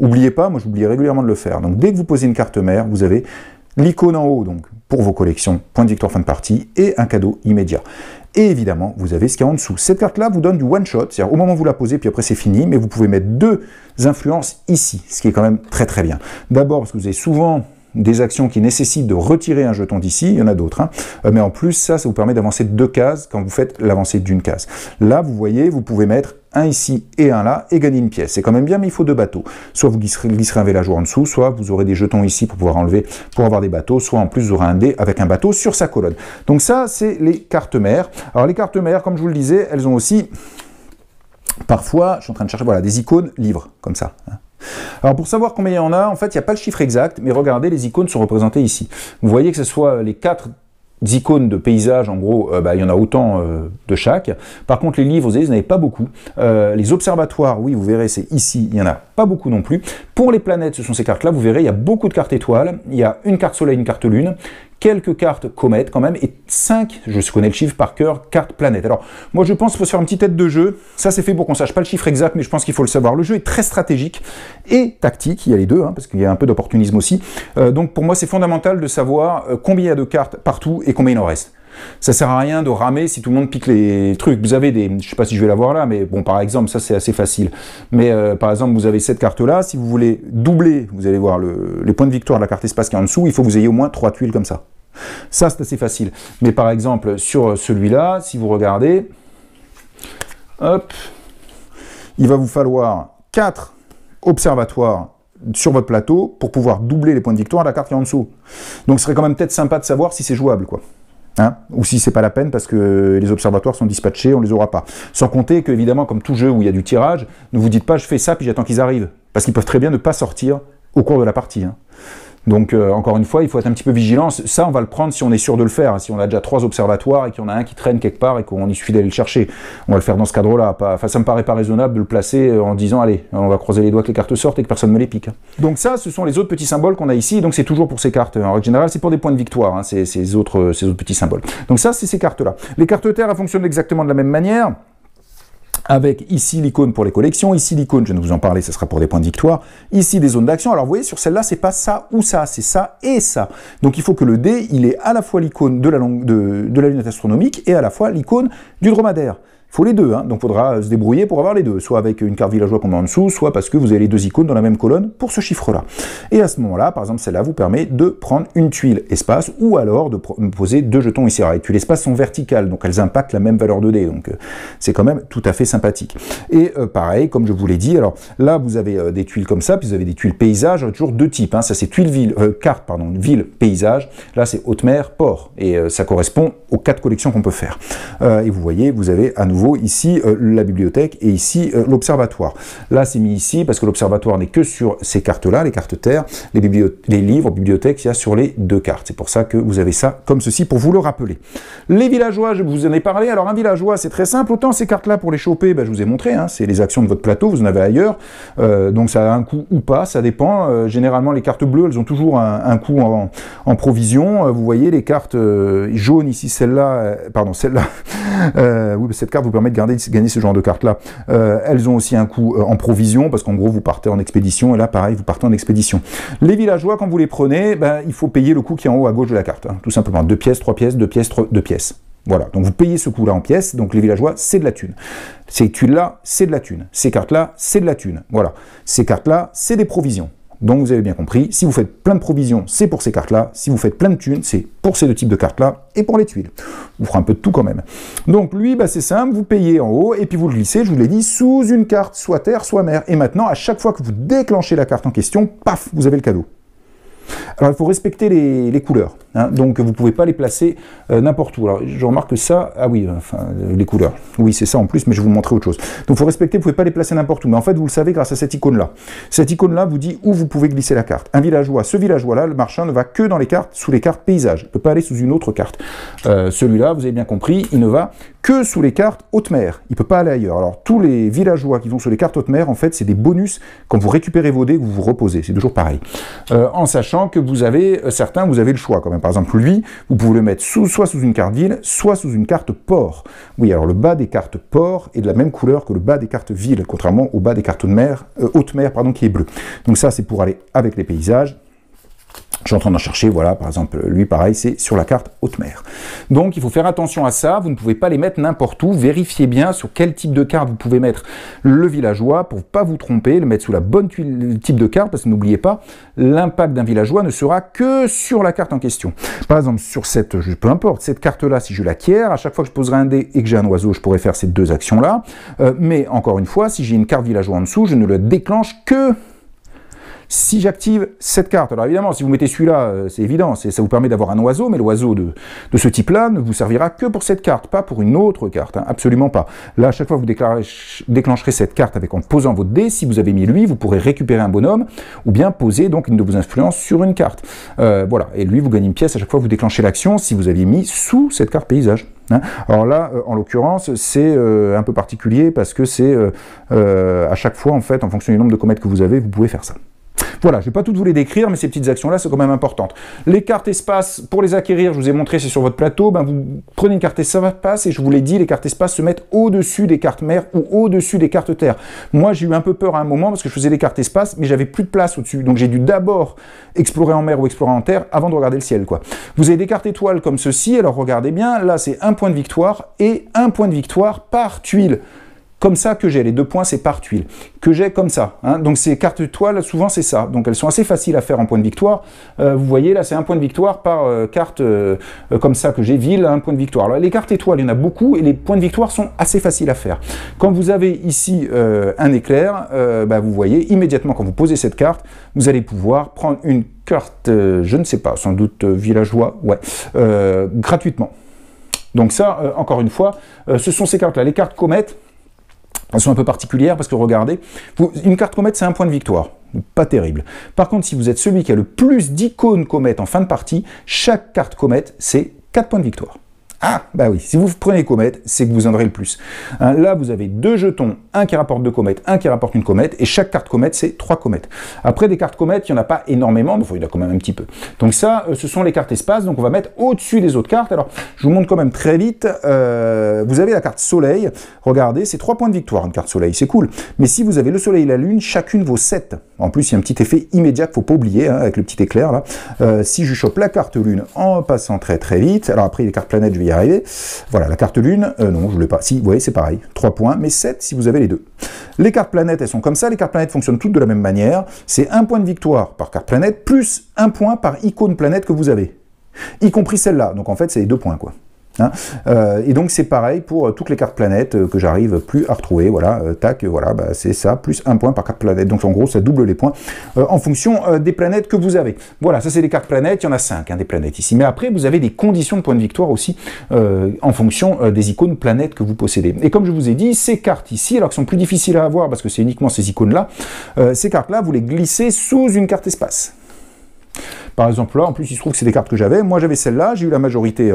N'oubliez pas, moi j'oublie régulièrement de le faire. Donc dès que vous posez une carte mère, vous avez l'icône en haut, donc pour vos collections, point de victoire fin de partie, et un cadeau immédiat. Et évidemment, vous avez ce qu'il y a en dessous. Cette carte-là vous donne du one-shot, c'est-à-dire au moment où vous la posez, puis après c'est fini, mais vous pouvez mettre 2 influences ici, ce qui est quand même très très bien. D'abord parce que vous avez souvent des actions qui nécessitent de retirer un jeton d'ici, il y en a d'autres, hein. Mais en plus, ça vous permet d'avancer 2 cases quand vous faites l'avancée d'une case. Là, vous voyez, vous pouvez mettre un ici et un là, et gagner une pièce. C'est quand même bien, mais il faut 2 bateaux. Soit vous glisserez un villageois en dessous, soit vous aurez des jetons ici pour pouvoir enlever, pour avoir des bateaux, soit en plus vous aurez un dé avec un bateau sur sa colonne. Donc ça, c'est les cartes mères. Alors les cartes mères, comme je vous le disais, elles ont aussi, parfois, je suis en train de chercher, voilà, des icônes livres, comme ça, hein. Alors pour savoir combien il y en a, en fait, il n'y a pas le chiffre exact, mais regardez, les icônes sont représentées ici. Vous voyez que ce soit les 4 icônes de paysage, en gros, il y en a autant de chaque. Par contre, les livres, vous n'en avez pas beaucoup. Les observatoires, oui, vous verrez, c'est ici, il n'y en a pas beaucoup non plus. Pour les planètes, ce sont ces cartes-là, vous verrez, il y a beaucoup de cartes étoiles, il y a une carte soleil, une carte lune, quelques cartes comètes quand même, et 5, je connais le chiffre par cœur, cartes planètes. Alors, moi je pense qu'il faut se faire une petite tête de jeu, ça c'est fait pour qu'on sache pas le chiffre exact, mais je pense qu'il faut le savoir. Le jeu est très stratégique et tactique, il y a les deux, hein, parce qu'il y a un peu d'opportunisme aussi. Donc pour moi c'est fondamental de savoir combien il y a de cartes partout et combien il en reste. Ça sert à rien de ramer si tout le monde pique les trucs. Vous avez des, je sais pas si je vais l'avoir là, mais bon, par exemple, ça c'est assez facile. Mais par exemple, vous avez cette carte-là, si vous voulez doubler, vous allez voir les points de victoire de la carte espace qui est en dessous, il faut que vous ayez au moins 3 tuiles comme ça. Ça, c'est assez facile. Mais par exemple, sur celui-là, si vous regardez, hop, il va vous falloir 4 observatoires sur votre plateau pour pouvoir doubler les points de victoire à la carte qui est en dessous. Donc, ce serait quand même peut-être sympa de savoir si c'est jouable, quoi. Hein, ou si c'est pas la peine parce que les observatoires sont dispatchés, on les aura pas. Sans compter que, évidemment, comme tout jeu où il y a du tirage, ne vous dites pas je fais ça puis j'attends qu'ils arrivent. Parce qu'ils peuvent très bien ne pas sortir au cours de la partie. Hein. Donc, encore une fois, il faut être un petit peu vigilant. Ça, on va le prendre si on est sûr de le faire. Si on a déjà 3 observatoires et qu'il y en a un qui traîne quelque part et qu'il suffit d'aller le chercher. On va le faire dans ce cadre-là. Enfin, ça me paraît pas raisonnable de le placer en disant, allez, on va croiser les doigts que les cartes sortent et que personne ne me les pique. Donc ça, ce sont les autres petits symboles qu'on a ici. Donc c'est toujours pour ces cartes. En règle générale, c'est pour des points de victoire, hein, ces autres petits symboles. Donc ça, c'est ces cartes-là. Les cartes terre, elles fonctionnent exactement de la même manière. Avec ici l'icône pour les collections, ici l'icône, je viens de vous en parler, ce sera pour des points de victoire, ici des zones d'action. Alors vous voyez, sur celle-là, c'est pas ça ou ça, c'est ça et ça. Donc il faut que le dé, il ait à la fois l'icône de la lunette astronomique et à la fois l'icône du dromadaire. Il faut les deux, hein. Donc il faudra se débrouiller pour avoir les deux, soit avec une carte villageois qu'on met en dessous, soit parce que vous avez les 2 icônes dans la même colonne pour ce chiffre-là. Et à ce moment-là, par exemple, celle-là vous permet de prendre une tuile espace, ou alors de poser 2 jetons ici. Alors les tuiles espace sont verticales, donc elles impactent la même valeur de dé, donc c'est quand même tout à fait sympathique. Et pareil, comme je vous l'ai dit, alors là vous avez des tuiles comme ça, puis vous avez des tuiles paysage, toujours 2 types, hein. Ça c'est carte, ville, paysage, là c'est haute mer, port, et ça correspond aux 4 collections qu'on peut faire. Et vous voyez, vous avez à nouveau ici la bibliothèque et ici l'observatoire. Là c'est mis ici parce que l'observatoire n'est que sur ces cartes-là, les cartes terre, les livres, bibliothèques, il y a sur les 2 cartes. C'est pour ça que vous avez ça comme ceci pour vous le rappeler. Les villageois, je vous en ai parlé. Alors un villageois, c'est très simple. Autant ces cartes-là pour les choper, je vous ai montré, hein, c'est les actions de votre plateau, vous en avez ailleurs. Donc ça a un coût ou pas, ça dépend. Généralement les cartes bleues, elles ont toujours un coût en provision. Vous voyez les cartes jaunes ici, celle-là, oui, cette carte vous permet de gagner ce genre de cartes-là. Elles ont aussi un coût en provision, parce qu'en gros, vous partez en expédition, et là, pareil, vous partez en expédition. Les villageois, quand vous les prenez, il faut payer le coût qui est en haut à gauche de la carte, hein, tout simplement. 2 pièces, 3 pièces, 2 pièces, 2 pièces. Voilà, donc vous payez ce coût-là en pièces, donc les villageois, c'est de la thune. Ces tuiles-là, c'est de la thune. Ces cartes-là, c'est de la thune. Voilà. Ces cartes-là, c'est des provisions. Donc vous avez bien compris, si vous faites plein de provisions, c'est pour ces cartes-là. Si vous faites plein de thunes, c'est pour ces 2 types de cartes-là et pour les tuiles. Vous ferez un peu de tout quand même. Donc lui, c'est simple, vous payez en haut et puis vous le glissez, je vous l'ai dit, sous une carte, soit terre, soit mer. Et maintenant, à chaque fois que vous déclenchez la carte en question, paf, vous avez le cadeau. Alors il faut respecter les couleurs, hein, donc vous ne pouvez pas les placer n'importe où. Alors je remarque que ça, ah oui, enfin les couleurs, oui c'est ça en plus, mais je vais vous montrer autre chose. Donc il faut respecter, vous ne pouvez pas les placer n'importe où, mais en fait vous le savez grâce à cette icône-là. Cette icône-là vous dit où vous pouvez glisser la carte. Un villageois, ce villageois-là, le marchand ne va que dans les cartes, sous les cartes paysages, il ne peut pas aller sous une autre carte. Celui-là, vous avez bien compris, il ne va que sous les cartes haute mer, il ne peut pas aller ailleurs. Alors tous les villageois qui vont sur les cartes haute mer, en fait c'est des bonus quand vous récupérez vos dés, que vous vous reposez, c'est toujours pareil. En sachant que vous avez certains, vous avez le choix quand même. par exemple lui, vous pouvez le mettre soit sous une carte ville, soit sous une carte port. Oui, alors le bas des cartes port est de la même couleur que le bas des cartes ville, contrairement au bas des cartes de mer, haute mer, pardon, qui est bleu. Donc ça, c'est pour aller avec les paysages. Je suis en train d'en chercher, voilà, par exemple, lui, pareil, c'est sur la carte haute mer. Donc, il faut faire attention à ça, vous ne pouvez pas les mettre n'importe où, vérifiez bien sur quel type de carte vous pouvez mettre le villageois, pour ne pas vous tromper, le mettre sous la bonne type de carte, parce que n'oubliez pas, l'impact d'un villageois ne sera que sur la carte en question. Par exemple, sur cette, peu importe, cette carte-là, si je l'acquiers, à chaque fois que je poserai un dé et que j'ai un oiseau, je pourrais faire ces deux actions-là, mais encore une fois, si j'ai une carte villageois en dessous, je ne le déclenche que si j'active cette carte. Alors évidemment, si vous mettez celui-là, c'est évident, ça vous permet d'avoir un oiseau, mais l'oiseau de ce type-là ne vous servira que pour cette carte, pas pour une autre carte, hein, absolument pas. Là, à chaque fois que vous déclencherez cette carte en posant votre dé, si vous avez mis lui, vous pourrez récupérer un bonhomme, ou bien poser donc une de vos influences sur une carte. Voilà, et lui, vous gagnez une pièce à chaque fois que vous déclenchez l'action, si vous aviez mis sous cette carte paysage. Hein. Alors là, en l'occurrence, c'est un peu particulier, parce que c'est à chaque fois, en fait, en fonction du nombre de comètes que vous avez, vous pouvez faire ça. Voilà, je ne vais pas toutes vous les décrire, mais ces petites actions-là, c'est quand même importantes. Les cartes espace, pour les acquérir, je vous ai montré, c'est sur votre plateau, ben vous prenez une carte espace, et je vous l'ai dit, les cartes espace se mettent au-dessus des cartes mer ou au-dessus des cartes terre. Moi, j'ai eu un peu peur à un moment, parce que je faisais les cartes espace, mais j'avais plus de place au-dessus, donc j'ai dû d'abord explorer en mer ou explorer en terre, avant de regarder le ciel, quoi. Vous avez des cartes étoiles comme ceci, alors regardez bien, là c'est un point de victoire, et un point de victoire par tuile. Comme ça que j'ai, les 2 points c'est par tuile, que j'ai comme ça, hein. Donc ces cartes étoiles, souvent c'est ça, donc elles sont assez faciles à faire en point de victoire, vous voyez là c'est un point de victoire par carte comme ça que j'ai, ville, un point de victoire. Alors les cartes étoiles, il y en a beaucoup, et les points de victoire sont assez faciles à faire. Quand vous avez ici un éclair, bah, vous voyez, immédiatement quand vous posez cette carte, vous allez pouvoir prendre une carte, je ne sais pas, sans doute villageois, ouais, gratuitement. Donc ça, encore une fois, ce sont ces cartes-là, les cartes comètes. Elles sont un peu particulières parce que regardez, une carte comète c'est un point de victoire, pas terrible. Par contre, si vous êtes celui qui a le plus d'icônes comètes en fin de partie, chaque carte comète c'est 4 points de victoire. Ah, bah oui, si vous prenez comète, c'est que vous en aurez le plus. Hein, là, vous avez 2 jetons, un qui rapporte 2 comètes, un qui rapporte une comète, et chaque carte comète, c'est 3 comètes. Après, des cartes comètes, il n'y en a pas énormément, mais il y en a quand même un petit peu. Donc ça, ce sont les cartes espace, donc on va mettre au-dessus des autres cartes. Alors, je vous montre quand même très vite, vous avez la carte soleil, regardez, c'est 3 points de victoire, une carte soleil, c'est cool. Mais si vous avez le soleil et la lune, chacune vaut 7. En plus, il y a un petit effet immédiat qu'il ne faut pas oublier, hein, avec le petit éclair, là. Si je chope la carte lune en passant très très vite, alors après, les cartes planètes, je vais y arriver. Voilà, la carte lune, non, je ne l'ai pas. Si, vous voyez, c'est pareil. 3 points, mais 7 si vous avez les deux. Les cartes planètes, elles sont comme ça. Les cartes planètes fonctionnent toutes de la même manière. C'est un point de victoire par carte planète, plus un point par icône planète que vous avez. Y compris celle-là. Donc en fait, c'est les 2 points, quoi. Hein, et donc c'est pareil pour toutes les cartes planètes que j'arrive plus à retrouver, voilà, tac, voilà, bah, c'est ça, plus 1 point par carte planète, donc en gros ça double les points en fonction des planètes que vous avez. Voilà, ça c'est les cartes planètes, il y en a 5 hein, des planètes ici, mais après vous avez des conditions de points de victoire aussi en fonction des icônes planètes que vous possédez. Et comme je vous ai dit, ces cartes ici, alors qu'elles sont plus difficiles à avoir parce que c'est uniquement ces icônes-là, ces cartes-là, vous les glissez sous une carte espace. Par exemple, là, en plus, il se trouve que c'est des cartes que j'avais. Moi, j'avais celle-là, j'ai eu la majorité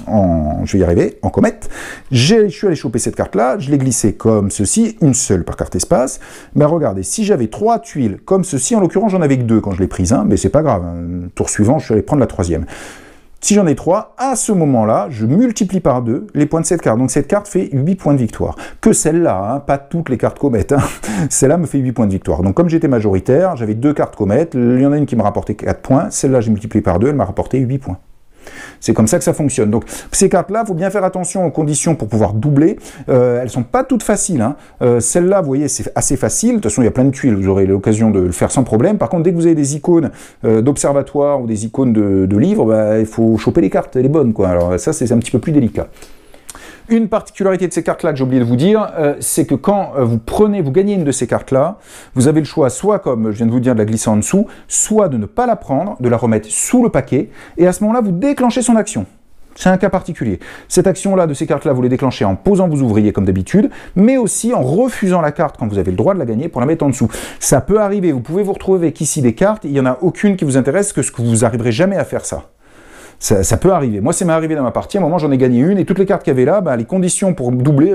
je vais y arriver, en comète. Je suis allé choper cette carte-là, je l'ai glissée comme ceci, une seule par carte espace. Mais regardez, si j'avais 3 tuiles comme ceci, en l'occurrence, j'en avais que 2 quand je l'ai prise, hein, mais c'est pas grave. Hein. Tour suivant, je suis allé prendre la 3e. Si j'en ai 3, à ce moment-là, je multiplie par 2 les points de cette carte. Donc cette carte fait 8 points de victoire. Que celle-là, hein, pas toutes les cartes comètes. Hein. Celle-là me fait 8 points de victoire. Donc comme j'étais majoritaire, j'avais 2 cartes comètes. Il y en a une qui me rapportait 4 points. Celle-là, j'ai multiplié par 2, elle m'a rapporté 8 points. C'est comme ça que ça fonctionne. Donc ces cartes-là, il faut bien faire attention aux conditions pour pouvoir doubler. Elles sont pas toutes faciles. Hein. Celle-là, vous voyez, c'est assez facile. De toute façon, il y a plein de tuiles. Vous aurez l'occasion de le faire sans problème. Par contre, dès que vous avez des icônes d'observatoire ou des icônes de livres, bah, il faut choper les cartes, les bonnes, quoi. Alors ça, c'est un petit peu plus délicat. Une particularité de ces cartes-là que j'ai oublié de vous dire, c'est que quand vous gagnez une de ces cartes-là, vous avez le choix, soit comme je viens de vous dire, de la glisser en dessous, soit de ne pas la prendre, de la remettre sous le paquet, et à ce moment-là, vous déclenchez son action. C'est un cas particulier. Cette action-là, de ces cartes-là, vous les déclenchez en posant vos ouvriers comme d'habitude, mais aussi en refusant la carte quand vous avez le droit de la gagner pour la mettre en dessous. Ça peut arriver, vous pouvez vous retrouver avec ici des cartes, il n'y en a aucune qui vous intéresse, que vous n'arriverez jamais à faire ça. Ça peut arriver. Moi, ça m'est arrivé dans ma partie. À un moment, j'en ai gagné une, et toutes les cartes qu'il y avait là, bah, les conditions pour doubler,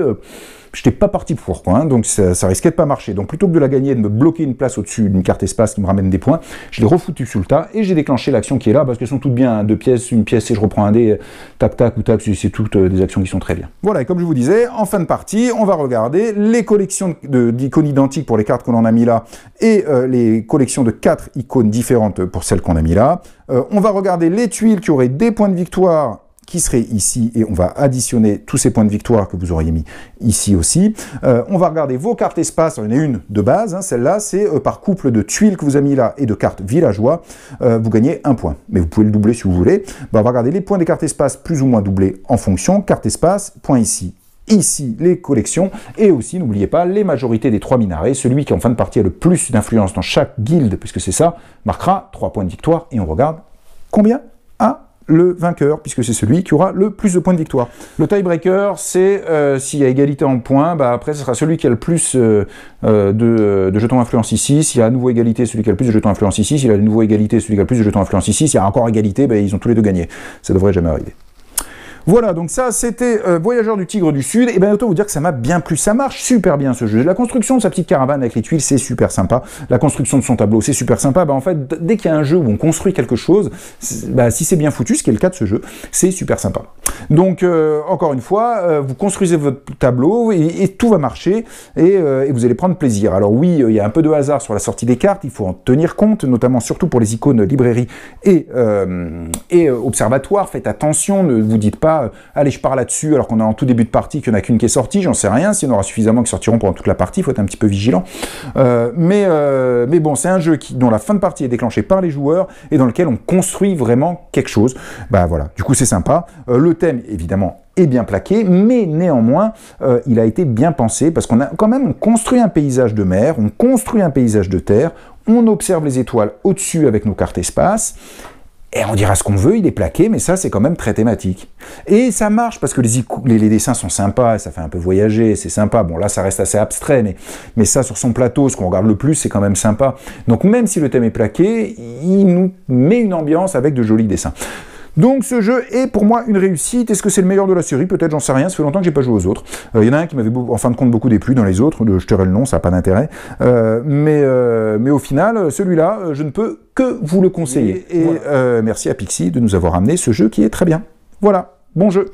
j'étais pas parti pour, quoi, hein, donc ça risquait de pas marcher. Donc plutôt que de la gagner et de me bloquer une place au-dessus d'une carte espace qui me ramène des points, je l'ai refoutu sous le tas, et j'ai déclenché l'action qui est là, parce qu'elles sont toutes bien, hein, 2 pièces, une pièce, et je reprends un dé, tac, tac, ou tac, c'est toutes des actions qui sont très bien. Voilà, et comme je vous disais, en fin de partie, on va regarder les collections d'icônes identiques pour les cartes qu'on en a mis là, et les collections de 4 icônes différentes pour celles qu'on a mis là. On va regarder les tuiles qui auraient des points de victoire qui serait ici, et on va additionner tous ces points de victoire que vous auriez mis ici aussi. On va regarder vos cartes espace, il y en a une de base, hein, celle-là, c'est par couple de tuiles que vous avez mis là et de cartes villageois, vous gagnez 1 point, mais vous pouvez le doubler si vous voulez. On va regarder les points des cartes espace plus ou moins doublés en fonction, carte espace, point ici, les collections, et aussi, n'oubliez pas, les majorités des 3 minarets. Celui qui en fin de partie a le plus d'influence dans chaque guilde, puisque c'est ça, marquera 3 points de victoire, et on regarde combien a le vainqueur, puisque c'est celui qui aura le plus de points de victoire. Le tiebreaker, c'est s'il y a égalité en points, bah après ce sera celui qui a le plus de jetons influence ici. S'il y a à nouveau égalité, celui qui a le plus de jetons influence ici. S'il y a de nouveau égalité, celui qui a le plus de jetons influence ici. S'il y a encore égalité, bah, ils ont tous les deux gagné. Ça devrait jamais arriver. Voilà, donc ça, c'était Voyageur du Tigre du Sud, et bien autant vous dire que ça m'a bien plu, ça marche super bien ce jeu. La construction de sa petite caravane avec les tuiles, c'est super sympa. La construction de son tableau, c'est super sympa. Bah, en fait, dès qu'il y a un jeu où on construit quelque chose, bah, si c'est bien foutu, ce qui est le cas de ce jeu, c'est super sympa. Donc, encore une fois, vous construisez votre tableau, et tout va marcher, et vous allez prendre plaisir. Alors oui, il y a un peu de hasard sur la sortie des cartes, il faut en tenir compte, notamment surtout pour les icônes librairie et observatoire. Faites attention, ne vous dites pas allez, je pars là-dessus, alors qu'on est en tout début de partie, qu'il n'y en a qu'une qui est sortie, j'en sais rien, s'il y en aura suffisamment qui sortiront pendant toute la partie, il faut être un petit peu vigilant. Mais bon, c'est un jeu dont la fin de partie est déclenchée par les joueurs, et dans lequel on construit vraiment quelque chose. Bah voilà, du coup c'est sympa. Le thème, évidemment, est bien plaqué, mais néanmoins, il a été bien pensé, parce qu'on a quand même, on construit un paysage de mer, on construit un paysage de terre, on observe les étoiles au-dessus avec nos cartes espace, et on dira ce qu'on veut, il est plaqué, mais ça, c'est quand même très thématique. Et ça marche, parce que les dessins sont sympas, ça fait un peu voyager, c'est sympa. Bon, là, ça reste assez abstrait, mais ça, sur son plateau, ce qu'on regarde le plus, c'est quand même sympa. Donc, même si le thème est plaqué, il nous met une ambiance avec de jolis dessins. Donc ce jeu est pour moi une réussite. Est-ce que c'est le meilleur de la série? Peut-être, j'en sais rien, ça fait longtemps que j'ai pas joué aux autres. Il y en a un qui m'avait en fin de compte beaucoup déplu, dans les autres, je tairai le nom, ça n'a pas d'intérêt. Mais au final, celui-là, je ne peux que vous le conseiller. Et voilà. Merci à Pixie de nous avoir amené ce jeu qui est très bien. Voilà, bon jeu.